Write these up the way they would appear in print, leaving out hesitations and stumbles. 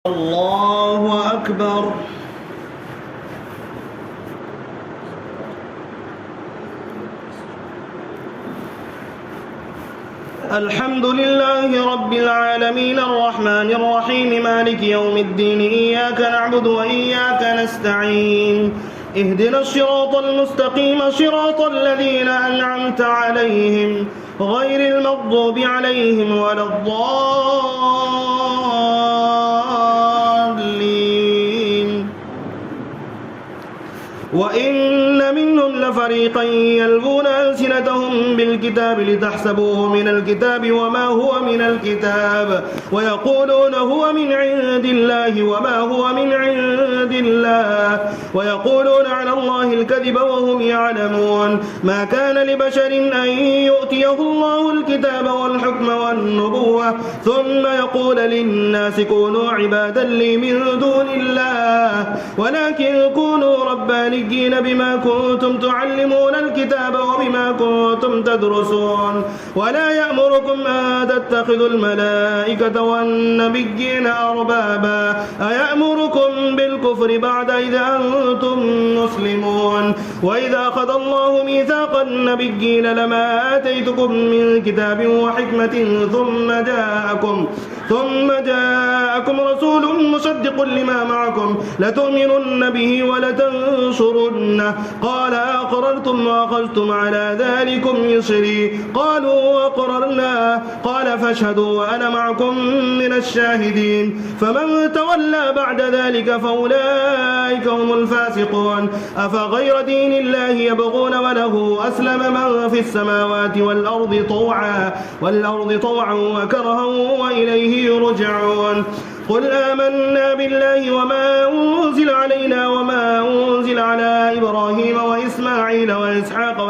الله أكبر. الحمد لله رب العالمين الرحمن الرحيم مالك يوم الدين، إياك نعبد وإياك نستعين، اهدنا الصراط المستقيم صراط الذين أنعمت عليهم غير المغضوب عليهم ولا الضالين. وإن منهم لفريقا يلوون ألسنتهم بالكتاب لتحسبوه من الكتاب وما هو من الكتاب ويقولون هو من عند الله وما هو من عند الله ويقولون على الله الكذب وهم يعلمون. ما كان لبشر أن يؤتيه الله الكتاب والحكم والنبوة ثم يقول للناس كونوا عبادا لي من دون الله ولكن كونوا ربانيين بما كنتم تعلمون الكتاب وبما كنتم تدرسون. ولا يأمركم أن تتخذوا الملائكة والنبيين أربابا أيأمركم بالكفر بعد إذا أنتم مسلمون. وإذا أخذ الله ميثاق النبيين لما آتيتكم من كتاب وحكمة ثم جاءكم رسول مصدق لما معكم لتؤمنن به ولتنصرنه قال أقررتم وأخذتم على ذلكم إصري قالوا أقررنا قال فاشهدوا وأنا معكم من الشاهدين. فمن تولى بعد ذلك فأولئك هم الفاسقون. أفغير دين الله يبغون وله أسلم من في السماوات والأرض طوعا وكرها وإليه يرجعون. قل آمنا بالله وما أنزل علينا وما أنزل على إبراهيم وإسماعيل وإسحاق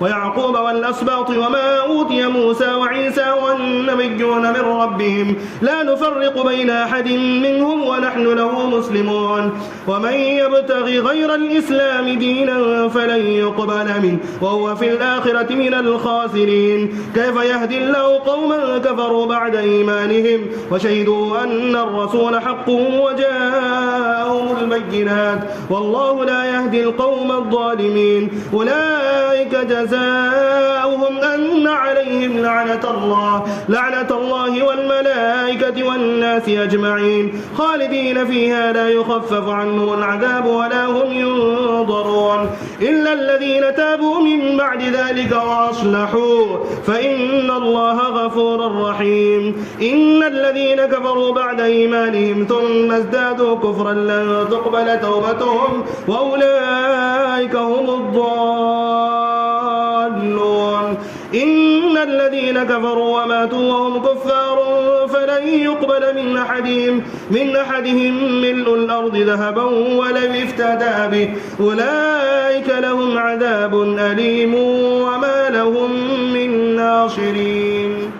ويعقوب والأسباط وما أوتي موسى وعيسى والنبيون من ربهم لا نفرق بين أحد منهم ونحن له مسلمون. ومن يبتغي غير الإسلام دينا فلن يقبل منه وهو في الآخرة من الخاسرين. كيف يهدي الله قوما كفروا بعد إيمانهم وشهدوا أن الرسول حق وجاءهم البينات والله لا يهدي القوم الظالمين. أولئك جزاؤهم أن عليهم لعنة الله والملائكة والناس أجمعين خالدين فيها لا يخفف عنهم العذاب ولا هم ينظرون إلا الذين تابوا من بعد ذلك وأصلحوا فإن الله غفور رحيم. إن الذين كفروا بعد إيمانهم ثم ازدادوا كفرا لن تقبل توبتهم وأولئك هم الضالون. إن الذين كفروا وماتوا وهم كفار فلن يقبل من أحدهم ملء الأرض ذهبا ولو افتدى به أولئك لهم عذاب أليم وما لهم من ناصرين.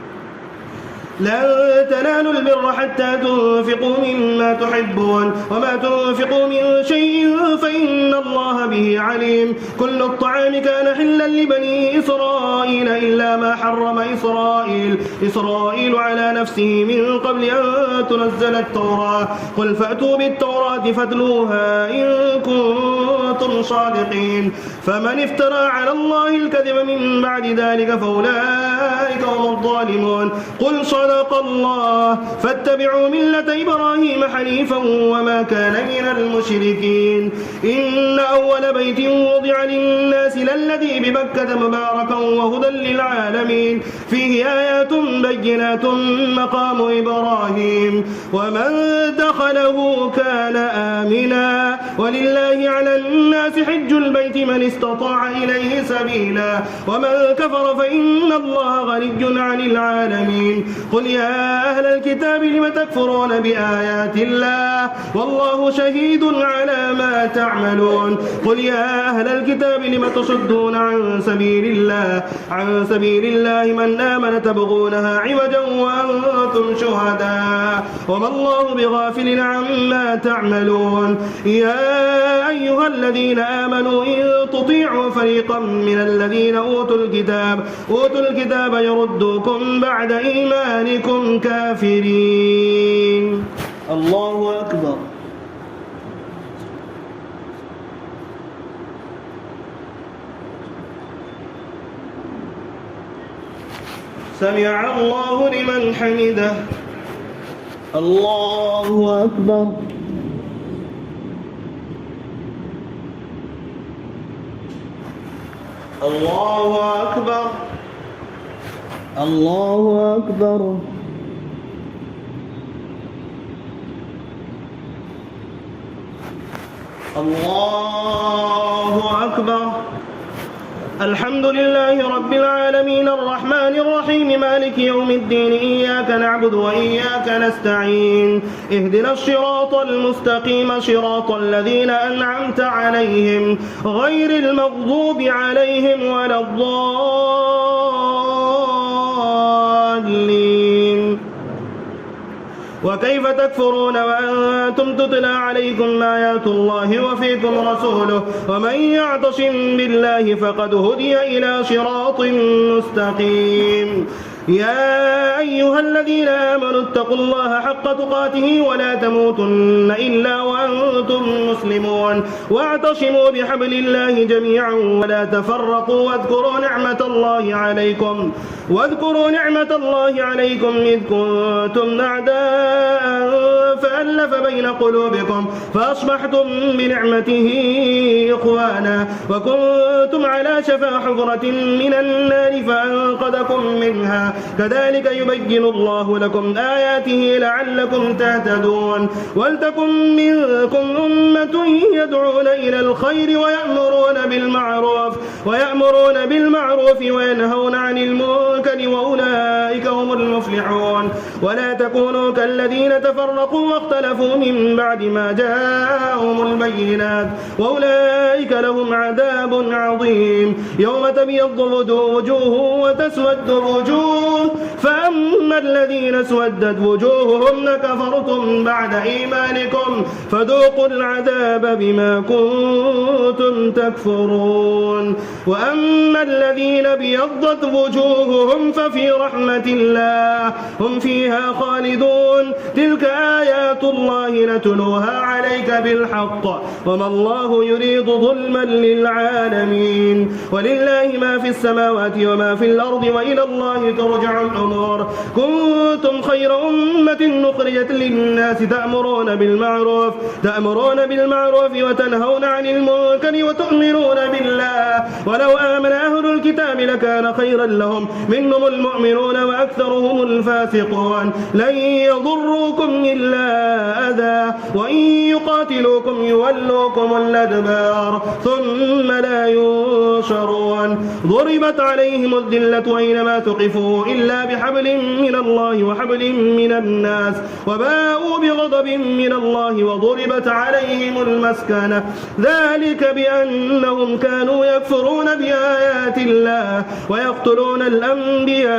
لن تنالوا البر حتى تنفقوا مما تحبون وما تنفقوا من شيء فإن الله به عليم. كل الطعام كان حلا لبني إسرائيل إلا ما حرم إسرائيل على نفسه من قبل أن تنزل التوراة قل فأتوا بالتوراة فاتلوها إن كنتم صادقين. فمن افترى على الله الكذب من بعد ذلك فأولئك هم الظالمون. قل صدق الله فاتبعوا ملة إبراهيم حنيفا وما كان من المشركين. إن أول بيت وضع للناس للذي ببكة مباركا وهدى للعالمين فيه آيات بينات مقام إبراهيم ومن دخله كان آمنا ولله على الناس حج البيت من استطاع إليه سبيلا ومن كفر فإن الله غني عن العالمين. قل يا أهل الكتاب لم تكفرون بآيات الله والله شهيد على ما تعملون. قل يا أهل الكتاب لم تصدون عن سبيل الله من آمن تبغونها عوجا وأنتم شهداء وما الله بغافل عما تعملون. يا أيها الذين آمنوا إن تطيعوا فريقا من الذين أوتوا الكتاب يردوكم بعد إيمانكم كافرين. الله أكبر. سمع الله لمن حمده. الله أكبر. الله أكبر. الله أكبر. الله أكبر. الحمد لله رب العالمين الرحمن الرحيم مالك يوم الدين إياك نعبد وإياك نستعين اهدنا الصراط المستقيم صراط الذين أنعمت عليهم غير المغضوب عليهم ولا الضالين. وكيف تكفرون وأنتم تتلى عليكم آيات الله وفيكم رسوله ومن يعتصم بالله فقد هدي إلى صراط مستقيم. يا أيها الذين آمنوا اتقوا الله حق تقاته ولا تموتن إلا وأنتم مسلمون واعتصموا بحبل الله جميعا ولا تفرقوا واذكروا نعمة الله عليكم إذ كنتم أعداء فألف بين قلوبكم فأصبحتم بنعمته إخوانا وكنتم على شفا حفرة من النار فأنقذكم منها كذلك يبين الله لكم آياته لعلكم تهتدون. ولتكن منكم أمة يدعون إلى الخير ويأمرون بالمعروف وينهون عن المنكر وأولئك هم المفلحون. ولا تكونوا كالذين تفرقوا واختلفوا من بعد ما جاءهم البينات وأولئك لهم عذاب عظيم. يوم تبيض وجوه وتسود وجوه فأما الذين اسودت وجوههم كفرتم بعد إيمانكم فذوقوا العذاب بما كنتم تكفرون. وأما الذين ابيضت وجوههم ففي رحمة الله هم فيها خالدون. تلك آيات الله نتلوها عليك بالحق وما الله يريد ظلما للعالمين. ولله ما في السماوات وما في الأرض وإلى الله ترجع الأمور. كنتم خير أمة أخرجت للناس تأمرون بالمعروف وتنهون عن المنكر وتؤمنون بالله ولو آمن أهل الكتاب لكان خيرا لهم منهم المؤمنون وأكثرهم الفاسقون. لن يضروكم إلا أذى وإن يقاتلوكم يولوكم الأدبار ثم لا ينصرون. ضربت عليهم الذلة أينما ثقفوا إلا بحبل من الله وحبل من الناس وباءوا بغضب من الله وضربت عليهم المسكنة ذلك بأنهم كانوا يكفرون بآيات الله ويقتلون الأنبياء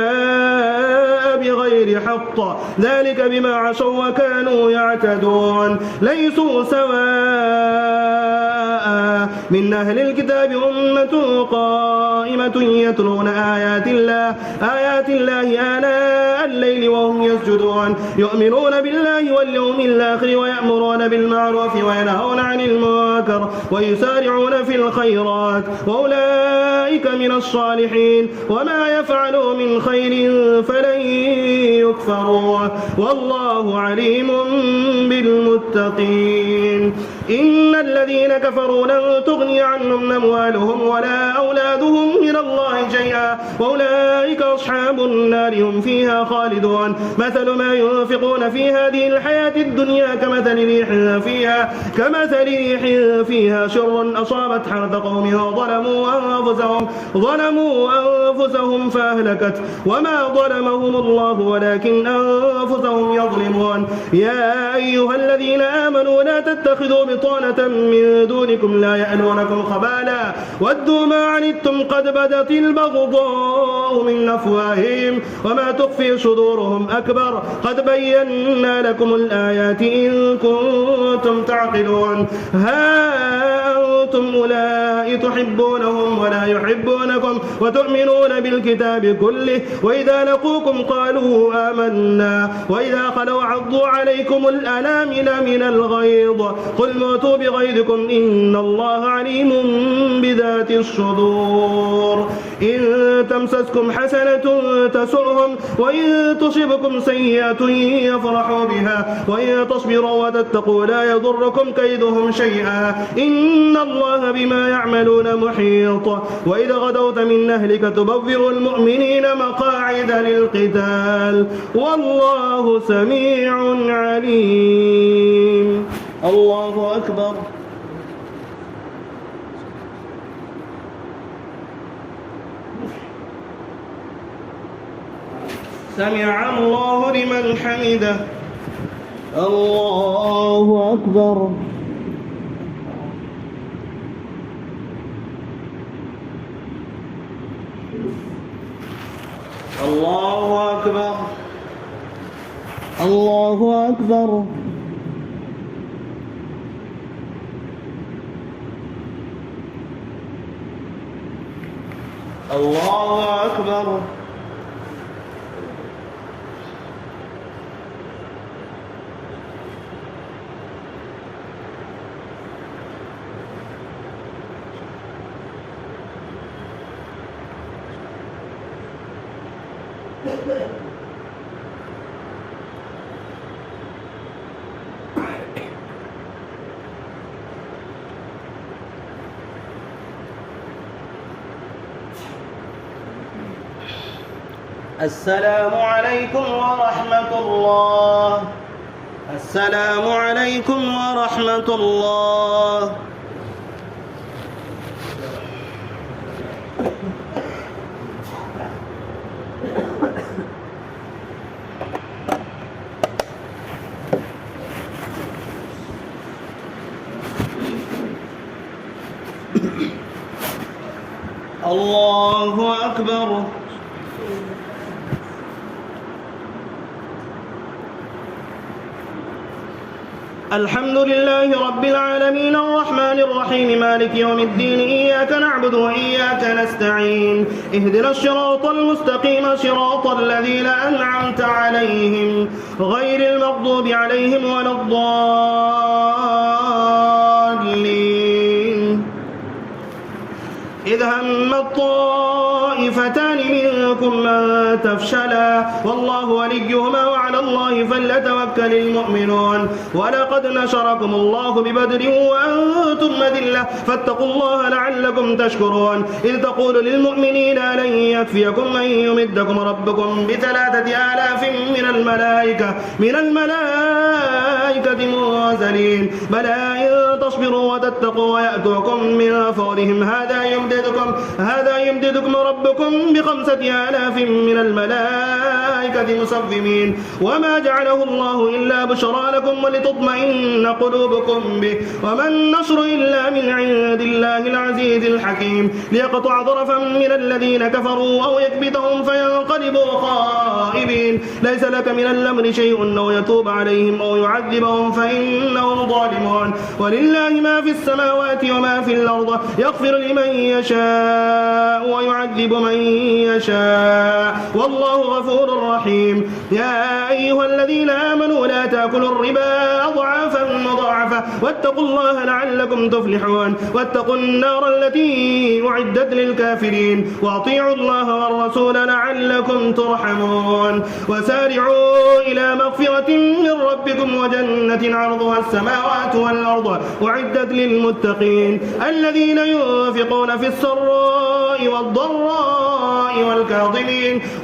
بغير حق ذلك بما عصوا وكانوا يعتدون. ليسوا سواء من أهل الكتاب أمة قائمة يتلون آيات الله آناء الليل وهم يسجدون يؤمنون بالله واليوم الآخر ويأمرون بالمعروف وينهون عن المنكر ويسارعون في الخيرات وأولئك من الصالحين. وما يفعلوا من خير فلن يكفروه والله عليم بالمتقين. إن الذين كفروا لن تغني عنهم أموالهم ولا أولادهم من الله شيئا وأولئك أصحاب النار هم فيها خالدون. مثل ما ينفقون في هذه الحياة الدنيا كمثل ريح فيها شر أصابت حرث قوم ظلموا أنفسهم فأهلكت وما ظلمهم الله ولكن أنفسهم يظلمون. يا أيها الذين آمنوا لا تتخذوا بطانة من دونكم لا يألونكم خبالا ودوا ما عنتم قد بدت البغضاء من أفواههم وما تخفي صدورهم أكبر قد بينا لكم الآيات إن كنتم تعقلون. ها أنتم أولئك تحبونهم ولا يحبونكم وتؤمنون بالكتاب كله وإذا لقوكم قالوا آمنا وإذا خلوا عضوا عليكم الأنامل من الغيظ قل موتوا بغيظكم إن الله عليم بذات الصدور إن تمسسكم حسنة تسؤهم وإن تصبكم سيئة يفرحوا بها وإن تصبروا وتتقوا لا يضركم كيدهم شيئا إن الله بما يعملون محيط وإذا غدوت من أهلك تبوئ المؤمنين مقاعد للقتال والله سميع عليم. الله أكبر. سمع الله لمن حمده. الله أكبر. الله أكبر. الله أكبر. الله أكبر. السلام عليكم ورحمة الله. السلام عليكم ورحمة الله. الله أكبر. الحمد لله رب العالمين الرحمن الرحيم مالك يوم الدين إياك نعبد وإياك نستعين اهدنا الصراط المستقيم صراط الذين أنعمت عليهم غير المغضوب عليهم ولا الضالين. إذ هم الطائفتان منكم أن تفشلا والله وليهما وعلى الله فليتوكل المؤمنون ولقد نشركم الله ببدر وأنتم أذلة فاتقوا الله لعلكم تشكرون إذ تقول للمؤمنين ألن يكفيكم أن يمدكم ربكم ب3,000 من الملائكة منزلين بلى إن تصبروا وتتقوا ويأتوكم من فورهم هذا يمددكم ربكم ب5,000 من الملائكة مسومين وما جعله الله إلا بشرى لكم ولتطمئن قلوبكم به وما النصر إلا من عند الله العزيز الحكيم ليقطع ظرفا من الذين كفروا أو يكبتهم فينقلبوا خائبين ليس لك من الأمر شيء أو يتوب عليهم أو يعذبهم فإنهم ظالمون ولله ما في السماوات وما في الأرض يغفر لمن يشاء ويعذب من يشاء والله غفور رحيم. يا أيها الذين آمنوا لا تأكلوا الربا أضعافا مضاعفة واتقوا الله لعلكم تفلحون واتقوا النار التي أعدت للكافرين وأطيعوا الله والرسول لعلكم ترحمون وسارعوا إلى مغفرة من ربكم وجنة عرضها السماوات والأرض أعدت للمتقين الذين ينفقون في السراء والضراء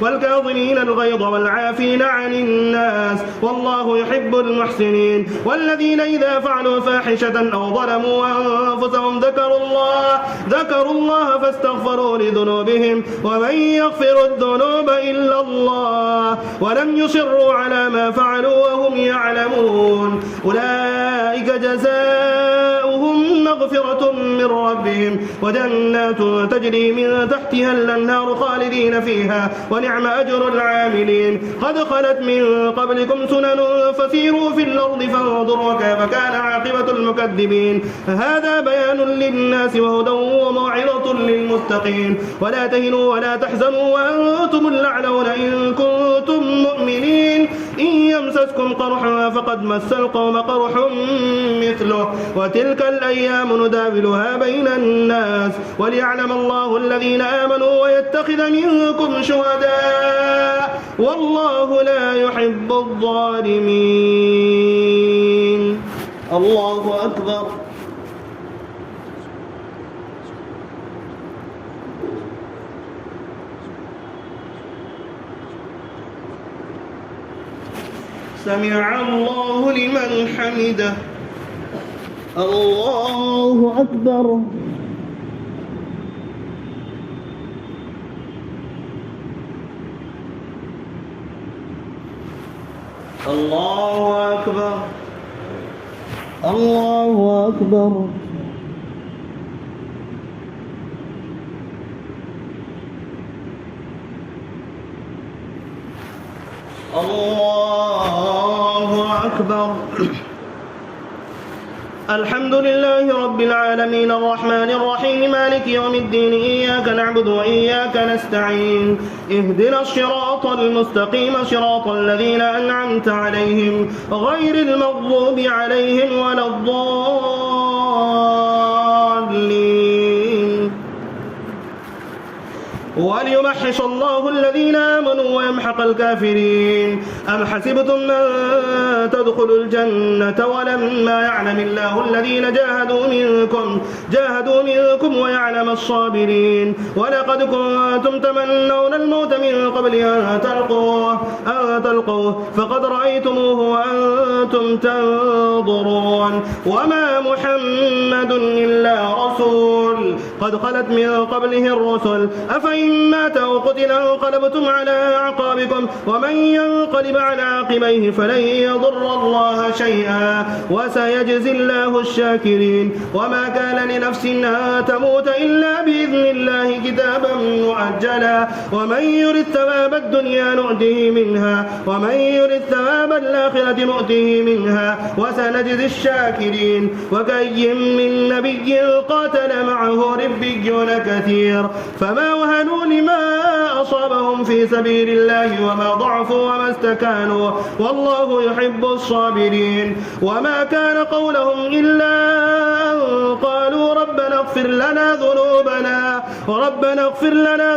والكاظمين الغيظ والعافين عن الناس والله يحب المحسنين والذين إذا فعلوا فاحشة أو ظلموا أنفسهم ذكروا الله فاستغفروا لذنوبهم ومن يغفر الذنوب إلا الله ولم يصروا على ما فعلوا وهم يعلمون أولئك جزاؤهم مغفرة من ربهم وجنات تجري من تحتها الأنهار خالدين فيها ونعم أجر العاملين. قد خلت من قبلكم سنن فسيروا في الأرض فانظروا كيف كان عاقبة المكذبين. هذا بيان للناس وهدى وموعظة للمتقين. ولا تهنوا ولا تحزنوا وأنتم الأعلون إن كنتم مؤمنين. إن يمسسكم قرح فقد مس القوم قرح مثله وتلك الأيام نداولها بين الناس وليعلم الله الذين آمنوا ويتخذ منكم شهداء والله لا يحب الظالمين. الله أكبر. سمع الله لمن حمده. الله أكبر. الله أكبر. الله أكبر. الله أكبر. الحمد لله رب العالمين الرحمن الرحيم مالك يوم الدين إياك نعبد وإياك نستعين اهدنا الصراط المستقيم صراط الذين أنعمت عليهم غير المغضوب عليهم ولا الضالين. وليمحص الله الذين آمنوا ويمحق الكافرين. أم حسبتم أن تدخلوا الجنة ولما يعلم الله الذين جاهدوا منكم ويعلم الصابرين. ولقد كنتم تمنون الموت من قبل أن تلقوه فقد رأيتموه وأنتم تنظرون. وما محمد إلا رسول قد خلت من قبله الرسل أفإن مات أو قتل انقلبتم على أعقابكم ومن ينقلب على عقبيه فلن يضر الله شيئا وسيجزي الله الشاكرين. وما كان لنفس أن تموت إلا بإذن الله كتابا مؤجلا. ومن يرد ثواب الدنيا نؤته منها ومن يرد ثواب الآخرة نؤته منها وسنجزي الشاكرين. وكأي من نبي قاتل معه ربيون كثير فما وهنوا لما أصابهم في سبيل الله وما ضعفوا وما استكانوا والله يحب الصابرين. وما كان قولهم إلا أن قالوا ربنا اغفر لنا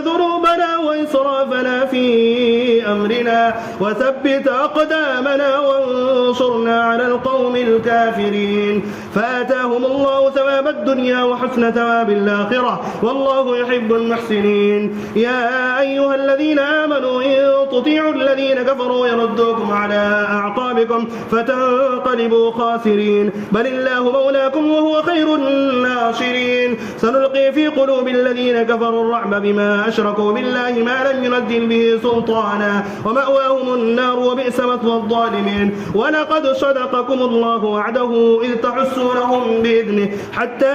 ذنوبنا وإسرافنا في أمرنا وثبت أقدامنا وانصرنا على القوم الكافرين. فآتاهم الله ثواب الدنيا وحسن ثواب الآخرة والله يحب المحسنين. يا أيها الذين آمنوا إن تطيعوا الذين كفروا يردوكم على أعقابكم فتنقلبوا خاسرين. بل الله مولاكم وهو خير الناصرين. سنلقي في قلوب الذين كفروا الرعب بما أشركوا بالله ما لم ينزل به سلطانا ومأواهم النار وبئس مثوى الظالمين. ولقد صدقكم الله وعده إذ تحسونهم بإذنه حتى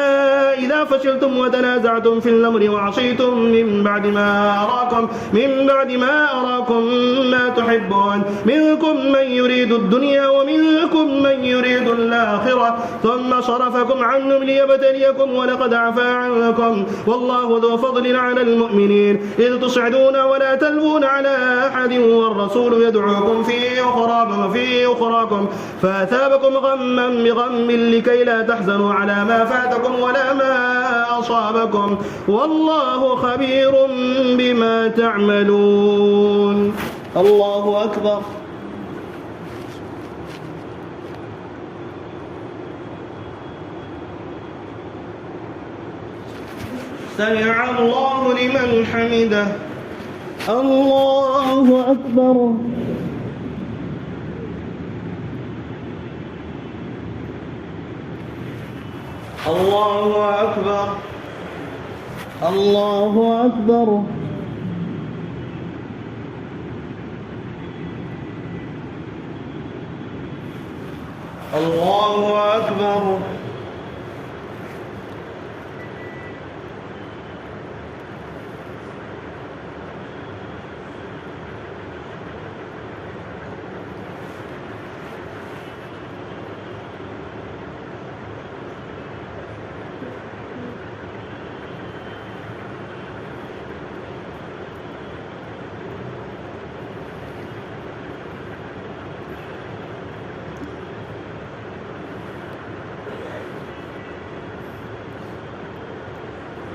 إذا فشلتم وتنازعتم في الأمر وعصيتم من بعد ما أراكم ما تحبون منكم من يريد الدنيا ومنكم من يريد الآخرة ثم صرفكم عنهم ليبتليكم ولقد عفا عنكم والله ذو فضل على المؤمنين إذ تصعدون ولا تلوون على أحد والرسول يدعوكم في أخراكم فأثابكم غما بغم لكي لا تحزنوا على ما فاتكم ولا ما أصابكم والله خبير بما تعملون. الله أكبر. سمع الله لمن حمده. الله أكبر. الله أكبر. الله أكبر. الله أكبر.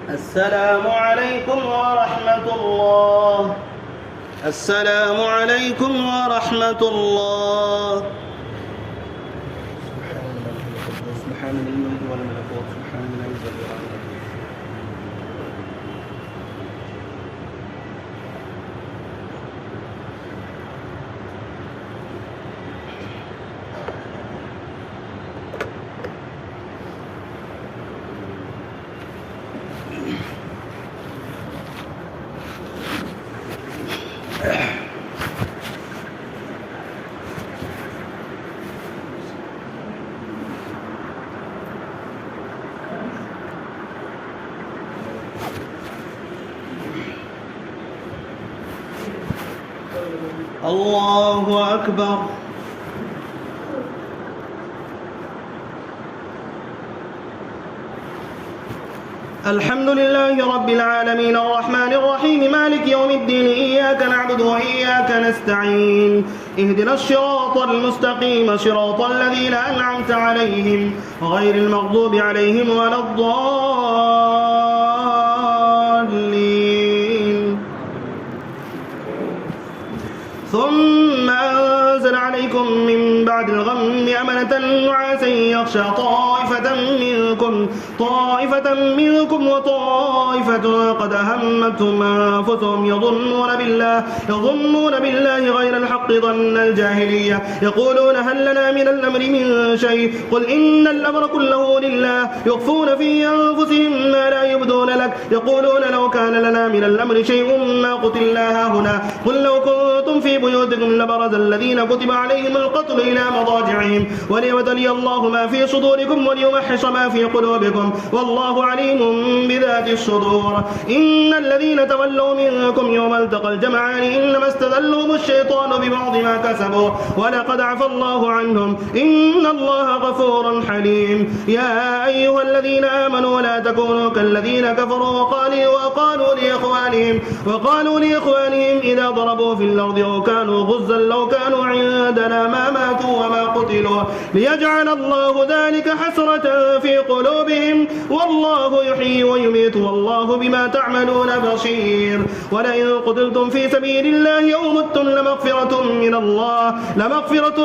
السلام عليكم ورحمة الله. السلام عليكم ورحمة الله. سبحان الملك والملكوت سبحان الملك والملكوت. الله أكبر. الحمد لله رب العالمين الرحمن الرحيم مالك يوم الدين إياك نعبد وإياك نستعين اهدنا الصراط المستقيم صراط الذين أنعمت عليهم غير المغضوب عليهم ولا الضالين. ثم أنزل عليكم من بعد الغم أمنة نعاسا يغشى طائفة منكم وطائفة قد أهمتهم أنفسهم يظنون بالله غير الحق ظن الجاهلية يقولون هل لنا من الأمر من شيء قل إن الأمر كله لله يخفون في أنفسهم ما لا يبدون لك يقولون لو كان لنا من الأمر شيء ما قتلنا هنا قل لو كنتم في بيوتكم لبرز الذين كتب عليهم القتل إلى مضاجعهم وليبتلي الله ما في صدوركم وليمحص ما في قلوبكم والله عليم بذات الصدور. إن الذين تولوا منكم يوم التقى الجمعان إنما استذلهم الشيطان ببعض ما كسبوا ولقد عفى الله عنهم إن الله غفور حليم. يا أيها الذين آمنوا لا تكونوا كالذين كفروا وقالوا لإخوانهم إذا ضربوا في الأرض أو كانوا غزا لو كانوا عندنا ما ماتوا وما قتلوا ليجعل الله ذلك حسرة في قلوبهم والله يحيي ويميت والله بما تعملون بصير. ولئن قتلتم في سبيل الله أو متم لمغفرة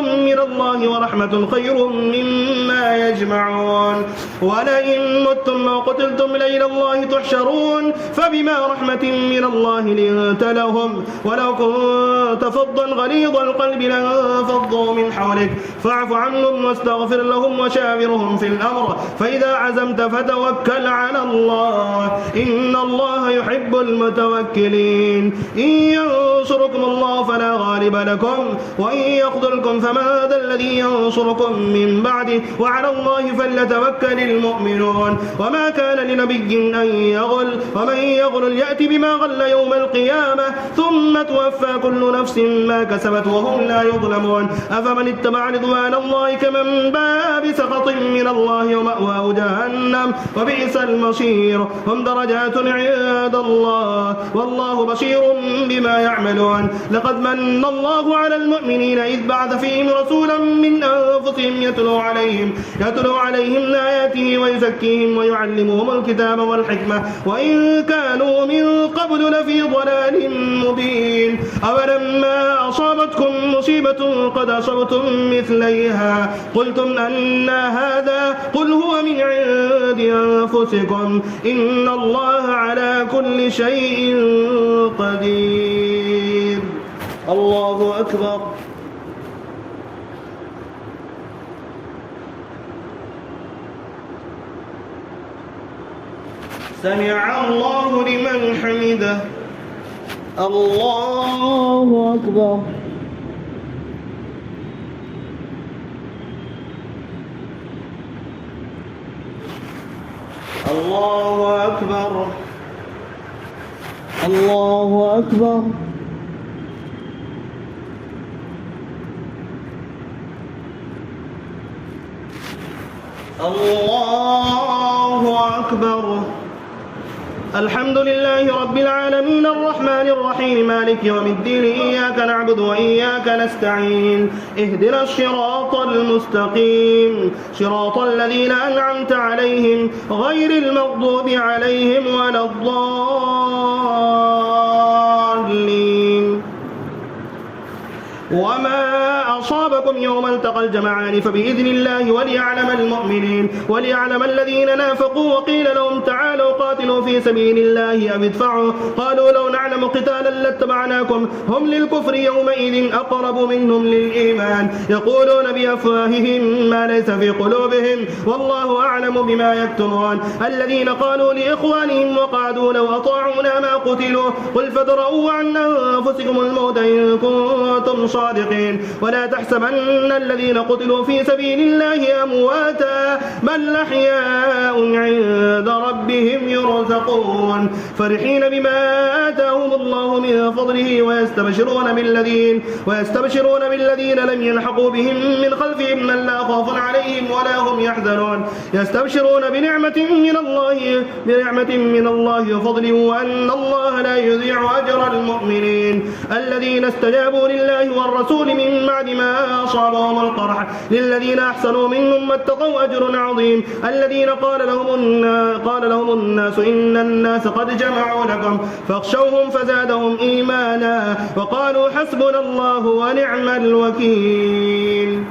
من الله ورحمة خير مما يجمعون. ولئن متم أو قتلتم إلى الله تحشرون فبما رحمة من الله لنت لهم ولو كنت فظا غليظ القلب لانفضوا من حولك فاعف عنهم واستغفر لهم وشاورهم في الأمر فإذا عزمت فتوكل على الله إن الله يحب المتوكلين. إن ينصركم الله فلا غالب لكم وإن يخذلكم فما ذا الذي ينصركم من بعده وعلى الله فليتوكل المؤمنون. وما كان لنبي أن يغل ومن يغل يأتي بما غل يوم القيامة ثم توفى كل نفس ما كسبت وهم لا يظلمون. أفمن اتبع رضوان الله كمن باء بسخط من الله ومأواه جهنم وبئس المصير. هم درجات عند الله والله بصير بما يعملون. لقد من الله على المؤمنين إذ بعث فيهم رسولا من أنفسهم يتلو عليهم آياته ويزكيهم ويعلمهم الكتاب والحكمة وإن كانوا من قبل لفي ضلال مبين. أولما أصابتكم مصيبة قد أصبتم مثليها قلتم أن هذا قل هو من عند أنفسكم إن الله على كل شيء قدير. الله أكبر. سمع الله لمن حمده. الله أكبر. الله أكبر. الله أكبر. الله أكبر. الحمد لله رب العالمين الرحمن الرحيم مالك يوم الدين إياك نعبد وإياك نستعين اهدنا الصراط المستقيم صراط الذين أنعمت عليهم غير المغضوب عليهم ولا الضالين. وما أصابكم يوم التقى الجمعان فبإذن الله وليعلم المؤمنين وليعلم الذين نافقوا. وقيل لهم تعالوا قاتلوا في سبيل الله أو ادفعوا قالوا لو نعلم قتالا لاتبعناكم هم للكفر يومئذ أقرب منهم للإيمان يقولون بأفواههم ما ليس في قلوبهم والله أعلم بما يكتمون. الذين قالوا لإخوانهم وقعدوا لو أطاعونا ما قتلوا قل فادرءوا عن أنفسكم الموت إن كنتم صادقين ولا تحسبن الذين قتلوا في سبيل الله أمواتا بل أحياء عند ربهم يرزقون فرحين بما آتاهم الله من فضله ويستبشرون بالذين لم يلحقوا بهم من خلفهم ألا خوف عليهم ولا هم يحزنون يستبشرون بنعمة من الله وفضل وأن الله لا يضيع أجر المؤمنين. الذين استجابوا لله والرسول من بعد ما أصابهم القرح للذين أحسنوا منهم واتقوا أجر عظيم. الذين قال لهم الناس إن الناس قد جمعوا لكم فاخشوهم فزادهم إيمانا وقالوا حسبنا الله ونعم الوكيل.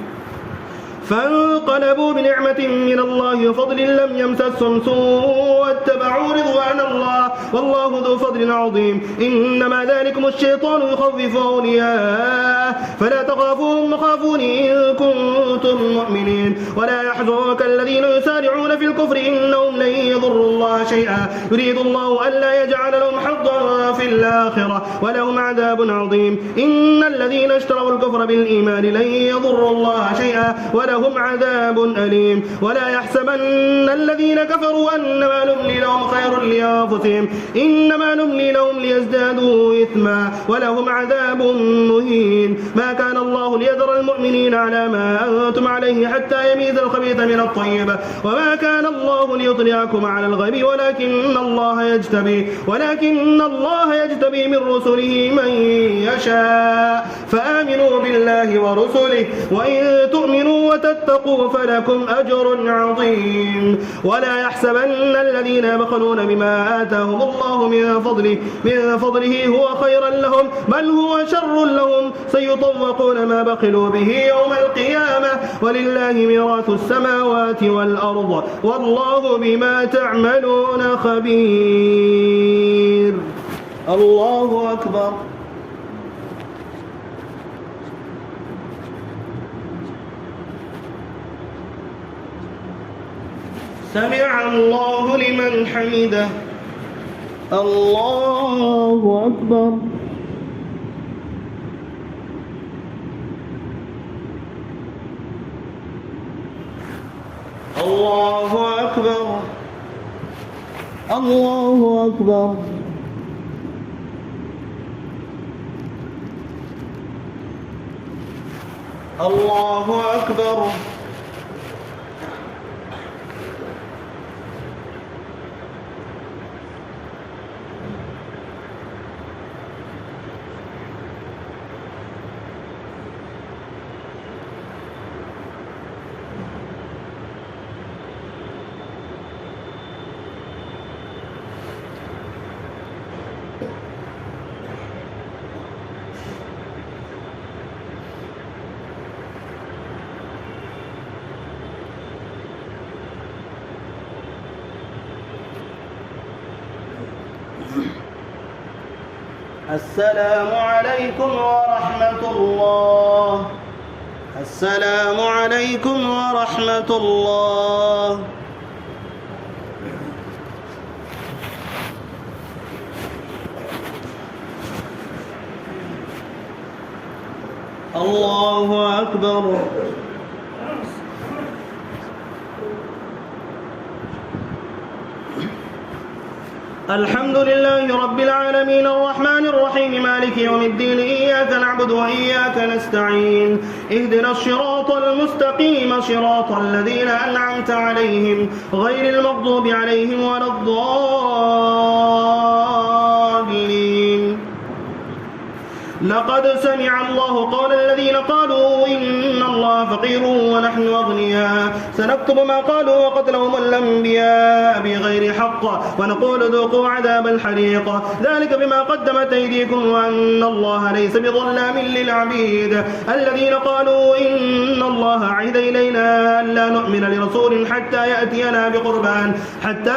فانقلبوا بنعمة من الله وفضل لم يمسسهم سوء واتبعوا رضوان الله والله ذو فضل عظيم. إنما ذلكم الشيطان يخوف أولياءه فلا تخافوهم وخافون إن كنتم مؤمنين. ولا يحزنك الذين يسارعون في الكفر إنهم لن يضروا الله شيئا يريد الله ألا يجعل لهم حظا في الآخرة ولهم عذاب عظيم. إن الذين اشتروا الكفر بالإيمان لن يضروا الله شيئا ولهم عذاب أليم. ولا يحسبن الذين كفروا أنما نملي لهم خير لأنفسهم إنما نملي لهم ليزدادوا إثما ولهم عذاب مهين. ما كان الله ليذر المؤمنين على ما أنتم عليه حتى يميز الخبيث من الطيب وما كان الله ليطلعكم على الغيب ولكن الله يجتبي من رسله من يشاء فآمنوا بالله ورسله وإن تؤمنوا وتتقوا فلكم أجر عظيم. ولا يحسبن الذين يبخلون بما آتاهم الله من فضله هو خيرا لهم بل هو شر لهم سيطوقون ما بخلوا به يوم القيامة ولله ميراث السماوات والأرض والله بما تعملون خبير. الله أكبر. سمع الله لمن حمده. الله أكبر. الله أكبر. الله أكبر. الله أكبر. السلام عليكم ورحمة الله. السلام عليكم ورحمة الله. الله أكبر. الحمد لله رب العالمين الرحمن الرحيم مالك يوم الدين إياك نعبد وإياك نستعين اهدنا الصراط الصراط المستقيم صراط الذين أنعمت عليهم غير المغضوب عليهم ولا الضالين. لقد سمع الله قول الذين قالوا إن الله فقير ونحن أغنياء سنكتب ما قالوا وقتلهم الأنبياء بغير حق ونقول ذوقوا عذاب الحريق ذلك بما قدمت أيديكم وأن الله ليس بظلام للعبيد. الذين قالوا إن الله عهد إلينا ألا نؤمن لرسول حتى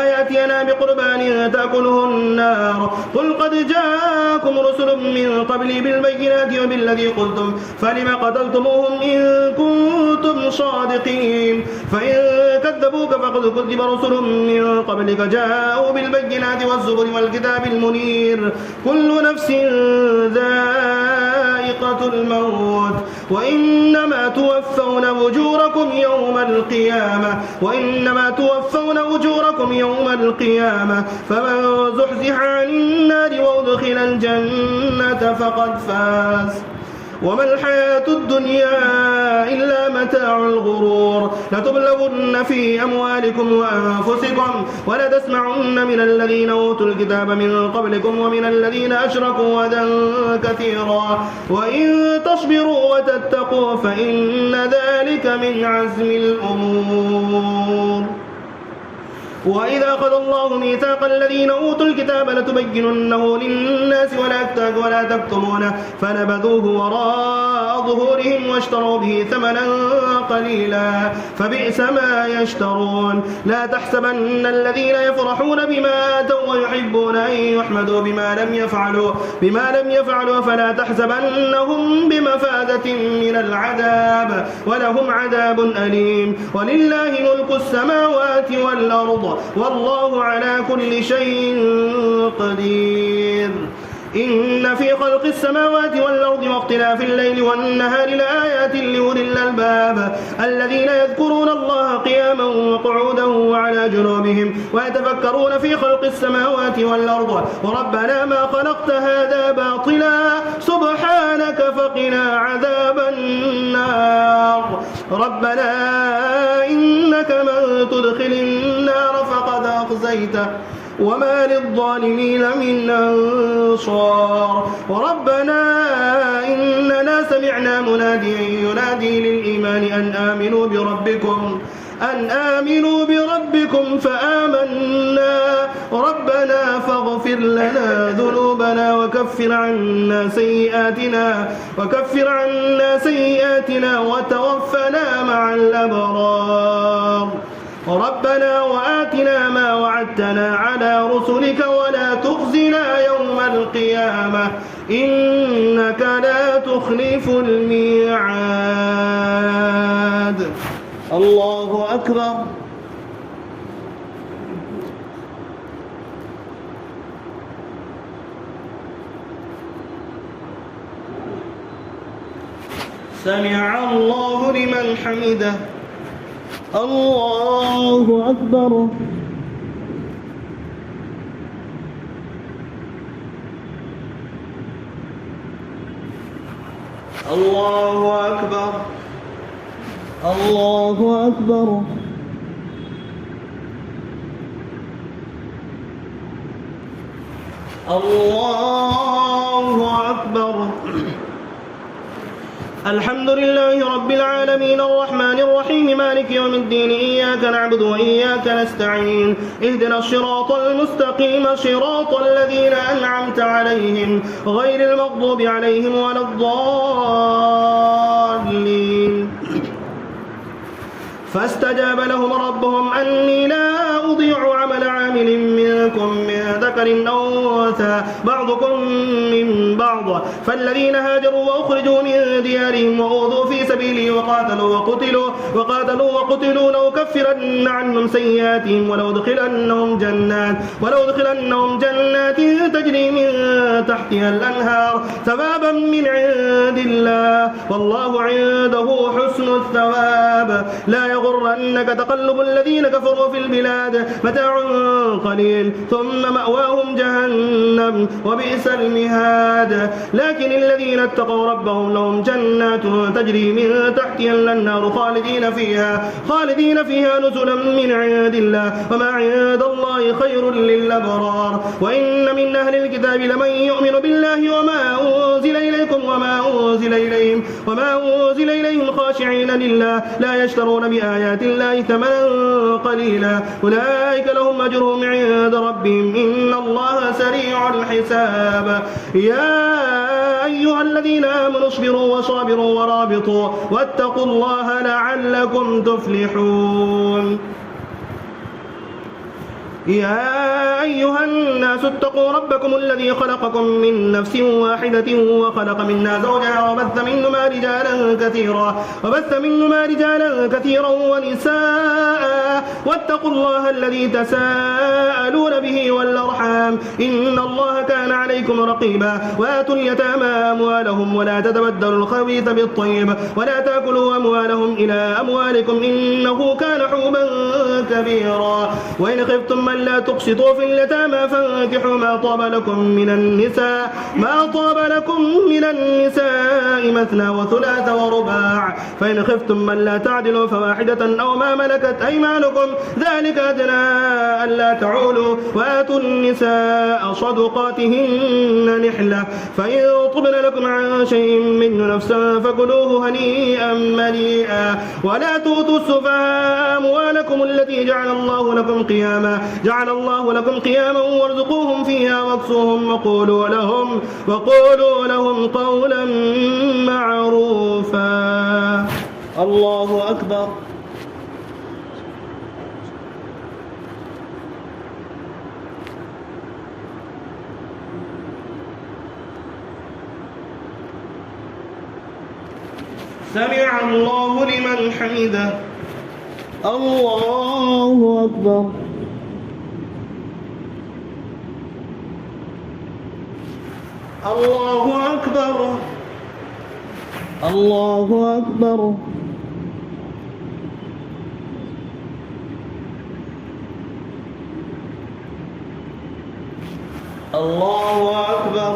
يأتينا بقربان تأكله النار قل قد جاءكم رسل من قبلي بالبينات وبالذي قلتم فلم قتلتموهم إن كنتم صادقين فإن كذبوك فقد كذب رسل من قبلك جاءوا بالبينات والزبر والكتاب المنير كل نفس ذائقة الموت وإنما توفون أجوركم يوم القيامة فمن زحزح عن النار وأدخل الجنة فقد فاز وما الحياة الدنيا إلا متاع الغرور. لتبلغن في أموالكم وأنفسكم ولتسمعن من الذين أوتوا الكتاب من قبلكم ومن الذين أشركوا أذى كثيرا وإن تصبروا وتتقوا فإن ذلك من عزم الأمور. وإذا أخذ الله ميثاق الذين أوتوا الكتاب لتبيننه للناس ولا تكتمونه فنبذوه وراء ظهورهم واشتروا به ثمنا قليلا فبئس ما يشترون. لا تحسبن الذين يفرحون بما آتوا ويحبون أن يحمدوا بما لم يفعلوا فلا تحسبنهم بمفازة من العذاب ولهم عذاب أليم. ولله ملك السماوات والأرض والله على كل شيء قدير. إن في خلق السماوات والأرض واختلاف الليل والنهار لآيات لأولي الألباب الذين يذكرون الله قياما وقعودا وعلى جنوبهم ويتفكرون في خلق السماوات والأرض ربنا ما خلقت هذا باطلا سبحانك فقنا عذاب النار. ربنا إنك من تدخل النار فقد أخزيته وما للظالمين من أنصار. وربنا إننا سمعنا مناديا ينادي للإيمان أن آمنوا بربكم فآمنا ربنا فاغفر لنا ذنوبنا وكفر عنا سيئاتنا وتوفنا مع الأبرار. ربنا وآتنا ما وعدتنا على رسلك ولا تخزنا يوم القيامة إنك لا تخلف الميعاد. الله أكبر. سمع الله لمن حمده. الله أكبر. الله أكبر. الله أكبر. الله أكبر. الحمد لله رب العالمين الرحمن الرحيم مالك يوم الدين إياك نعبد وإياك نستعين اهدنا الصراط المستقيم صراط الذين أنعمت عليهم غير المغضوب عليهم ولا الضالين. فاستجاب لهم ربهم أني لا أضيع عمل عامل منكم من ذكر أو أنثى بعضكم من بعض فالذين هاجروا وأخرجوا من ديارهم وأوذوا في سبيلي وقاتلوا وقتلوا لأكفرن عنهم سيئاتهم ولأدخلنهم جنات تجري من تحتها الأنهار ثوابا من عند الله والله عنده حسن الثواب. لا يغرنك تقلب الذين كفروا في البلاد متاع قليل ثم مأواهم ومأواهم جهنم وبئس المهاد. لكن الذين اتقوا ربهم لهم جنات تجري من تحتها الأنهار خالدين فيها نزلا من عند الله وما عند الله خير للأبرار. وإن من أهل الكتاب لمن يؤمن بالله وما أنزل إليكم وما أنزل إليهم خاشعين لله لا يشترون بآيات الله ثمنا قليلا أولئك لهم أجرهم عند ربهم إن الله سريع الحساب. يا أيها الذين آمنوا اصبروا وصابروا ورابطوا واتقوا الله لعلكم تفلحون. يا أيها الناس اتقوا ربكم الذي خلقكم من نفس واحدة وخلق منها زوجها وبث منهما رجالا كثيرا ونساء واتقوا الله الذي تساءلون به والأرحام إن الله كان عليكم رقيبا. وآتوا اليتامى أموالهم ولا تتبدلوا الخبيث بالطيب ولا تأكلوا أموالهم إلى أموالكم إنه كان حوبا كبيرا. وإن خفتم لا تقسطوا في اليتامى فانكحوا ما طاب لكم من النساء مثنى وثلاث ورباع فإن خفتم من لا تعدلوا فواحدة أو ما ملكت أيمانكم ذلك أدنى ألا تعولوا. وآتوا النساء صدقاتهن نحلة فإن طبن لكم عن شيء منه نفسا فكلوه هنيئا مريئا. ولا تؤتوا السفهاء أموالكم التي جعل الله لكم قياما وارزقوهم فيها واكسوهم وقولوا لهم قولا معروفا. الله أكبر. سمع الله لمن حمده. الله أكبر. الله أكبر. الله أكبر. الله أكبر.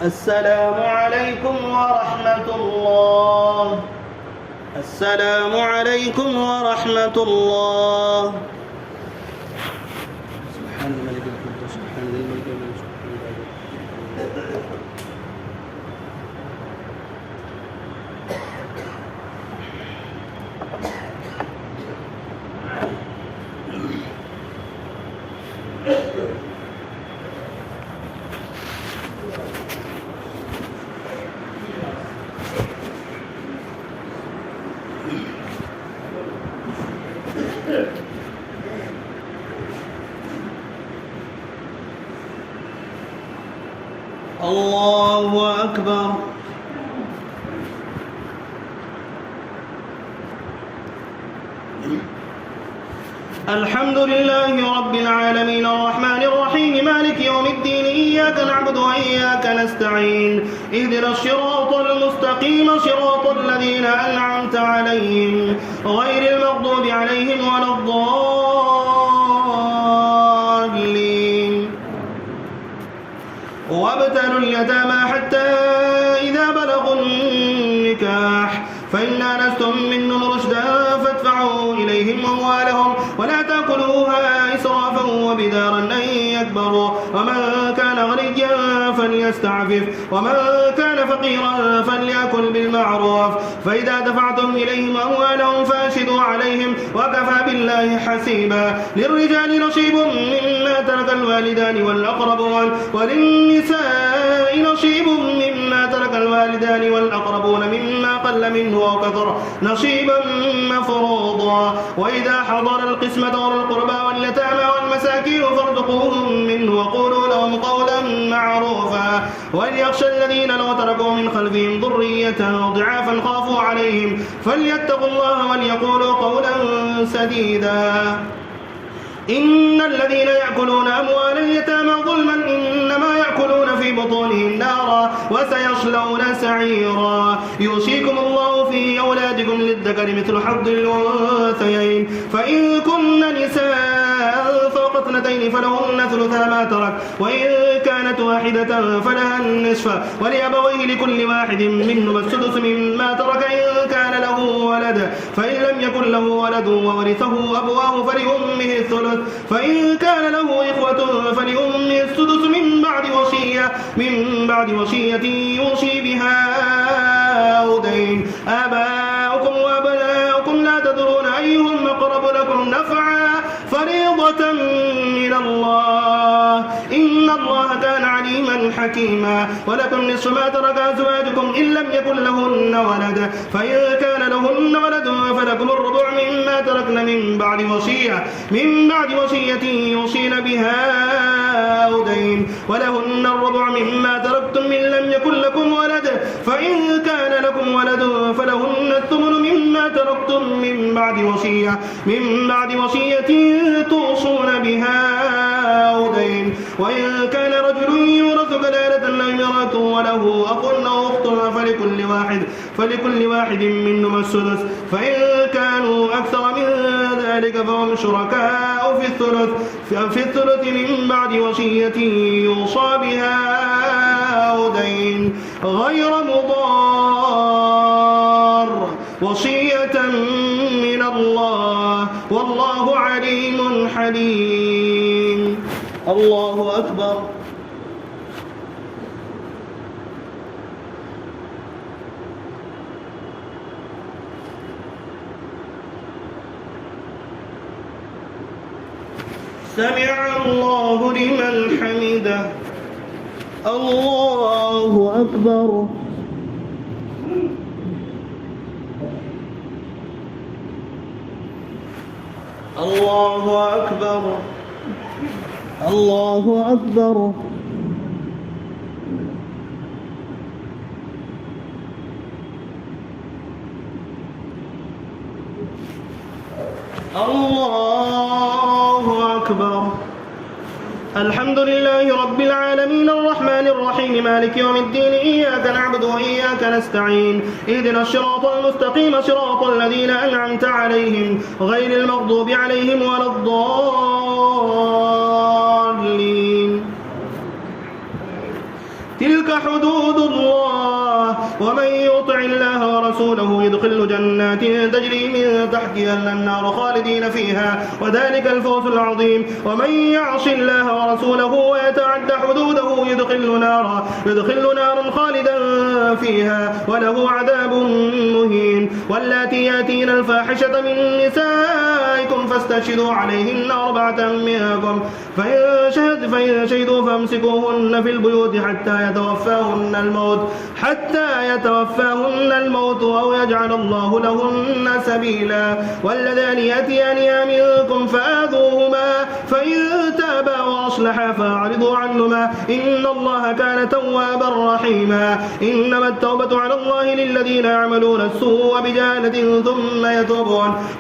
السلام عليكم ورحمة الله. السلام عليكم ورحمة الله. سبحان الملك القدوس سبحان ذي الملك والملك الله أكبر. الحمد لله رب العالمين الرحمن الرحيم مالك يوم الدين إياك نعبد وإياك نستعين اهدنا الصراط المستقيم صراط الذين أنعمت عليهم غير المغضوب عليهم ولا الضالين. وابتلوا اليتامى حتى إذا بلغوا النكاح فإن آنستم منهم رشدا فادفعوا إليهم أموالهم ولا تأكلوها إسرافا وبدارا أن يكبروا ومن كان غنيا فليستعفف ومن كان فقيرا فليأكل بالمعروف فإذا دفعتم إليهم أموالهم فأشهدوا عليهم وكفى بالله حسيبا. للرجال نصيب مما ترك الوالدان والأقربون وللنساء نصيب مما ترك الوالدان والأقربون مما قل منه أو كثر نصيبا مفروضا. وإذا حضر القسمة أولو القربى واليتامى فارزقوهم منه وقولوا لهم قولا معروفا وليخشى الذين لو تركوا من خلفهم ذرية ضعافا خافوا عليهم فليتقوا الله وليقولوا قولا سديدا إن الذين يأكلون أموال اليتامى ظلما إنما يأكلون في بطونهم نارا وسيصلون سعيرا يوصيكم الله في أولادكم للذكر مثل حظ الأنثيين فإن كن نساء فوق اثنتين فلهن ثلثا ما ترك وإن كانت واحدة فلها النصف ولأبويه لكل واحد منهما السدس مما ترك إن كان له ولد فإن لم يكن له ولد وورثه أبواه فلأمه الثلث فإن كان له إخوة فلأمه السدس من بعد وصية يوصي بها أو دين آباؤكم وأبناؤكم لا تدرون أيهم أقرب لكم نفعا فريضة من الله إن الله كان عليما حكيما ولكم نصف ما ترك أزواجكم إن لم يكن لهن ولد فإن كان لهن ولد فلكم الربع مما تركن من بعد وصية يوصين بها أو دين ولهن الربع مما تركتم إن لم يكن لكم ولد فإن كان لكم ولد فلهن الثمن مما تركتم من بعد وصية توصون بها أو دين وإن كان رجل يورث كلالة أو امرأة وله أخ أو أخت فلكل واحد منهما السدس فإن كانوا أكثر من ذلك فهم شركاء في الثلث من بعد وصية يوصى بها أو دين غير مضار وصية من الله والله عليم حليم الله أكبر سمع الله لمن حمده الله أكبر الله أكبر الله أكبر الله أكبر الحمد لله رب العالمين الرحمن الرحيم مالك يوم الدين إياك نعبد وإياك نستعين اهدنا الصراط المستقيم صراط الذين أنعمت عليهم غير المغضوب عليهم ولا الضالين تلك حدود الله ومن يطع الله ورسوله يدخل جنات تجري من تحتها الأنهار خالدين فيها وذلك الفوز العظيم ومن يعص الله ورسوله ويتعد حدوده يدخل نارا خالدا فيها وله عذاب مهين واللاتي ياتين الفاحشة من نسائكم فاستشهدوا عليهن 4 منكم فإن شهدوا فامسكوهن في البيوت حتى يتوفاهن الموت أو يجعل الله لهن سبيلا واللذان يأتيان منكم فآذوهما فإن تابا وأصلحا فأعرضوا عنهما إن الله كان توابا رحيما إنما التوبة على الله للذين يعملون السوء بجهالة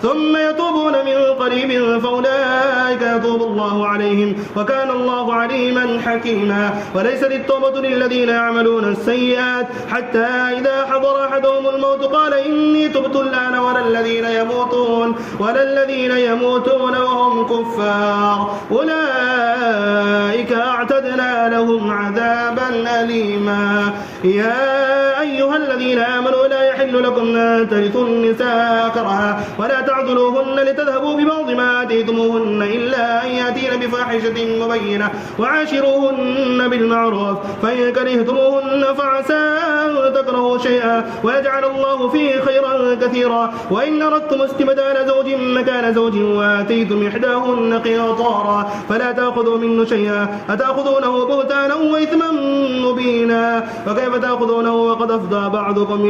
ثم يتوبون من قريب فأولئك يتوب الله عليهم وكان الله عليما حكيما وليست التوبة للذين يعملون السيئات حتى إذا حضر أحدهم الموت قال إني تبت الآن ولا الذين يموتون وهم كفار أولئك أعتدنا لهم عذابا أليما يا أيها الذين آمنوا لا يحل لكم أن ترثوا النساء كرها ولا تعضلوهن لتذهبوا ببعض ما آتيتموهن إلا أن يأتين بفاحشة مبينة وعاشروهن بالمعروف فإن كرهتموهن فعسى أن تكرهوا شيئا ويجعل الله فيه خيرا كثيرا وإن أردتم استبدال زوج مكان زوج وآتيتم إحداهن قنطارا فلا تأخذوا منه شيئا أتأخذونه بهتانا وإثما مبينا وكيف تأخذونه وقد أفضى بعضكم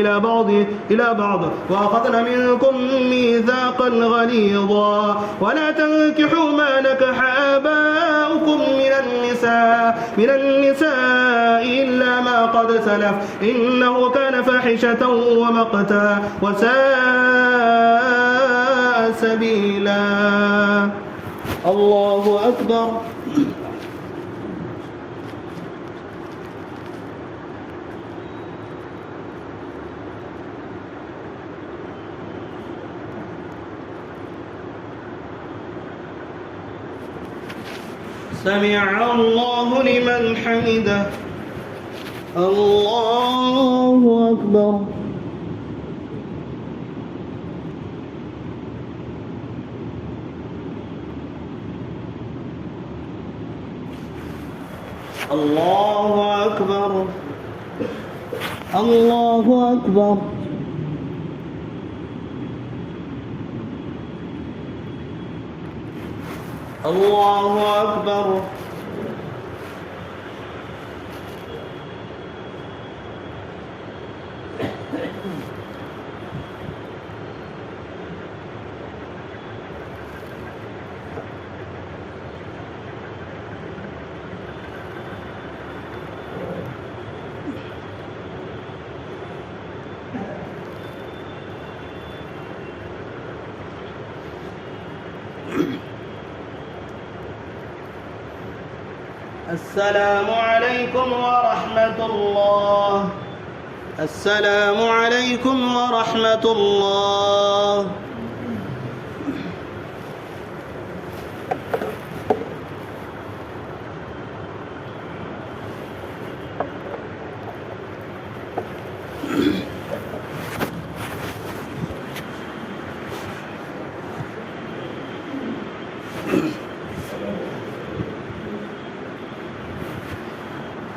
إلى بعض وأخذنا منكم ميثاقا غليظا ولا تنكحوا ما نكح آباؤكم من النساء إلا ما قد سلف إنه كان فاحشة ومقتا وساء سبيلا. الله أكبر. سمع الله لمن حمده. الله أكبر. الله أكبر. الله أكبر. الله أكبر. السلام عليكم ورحمة الله. السلام عليكم ورحمة الله.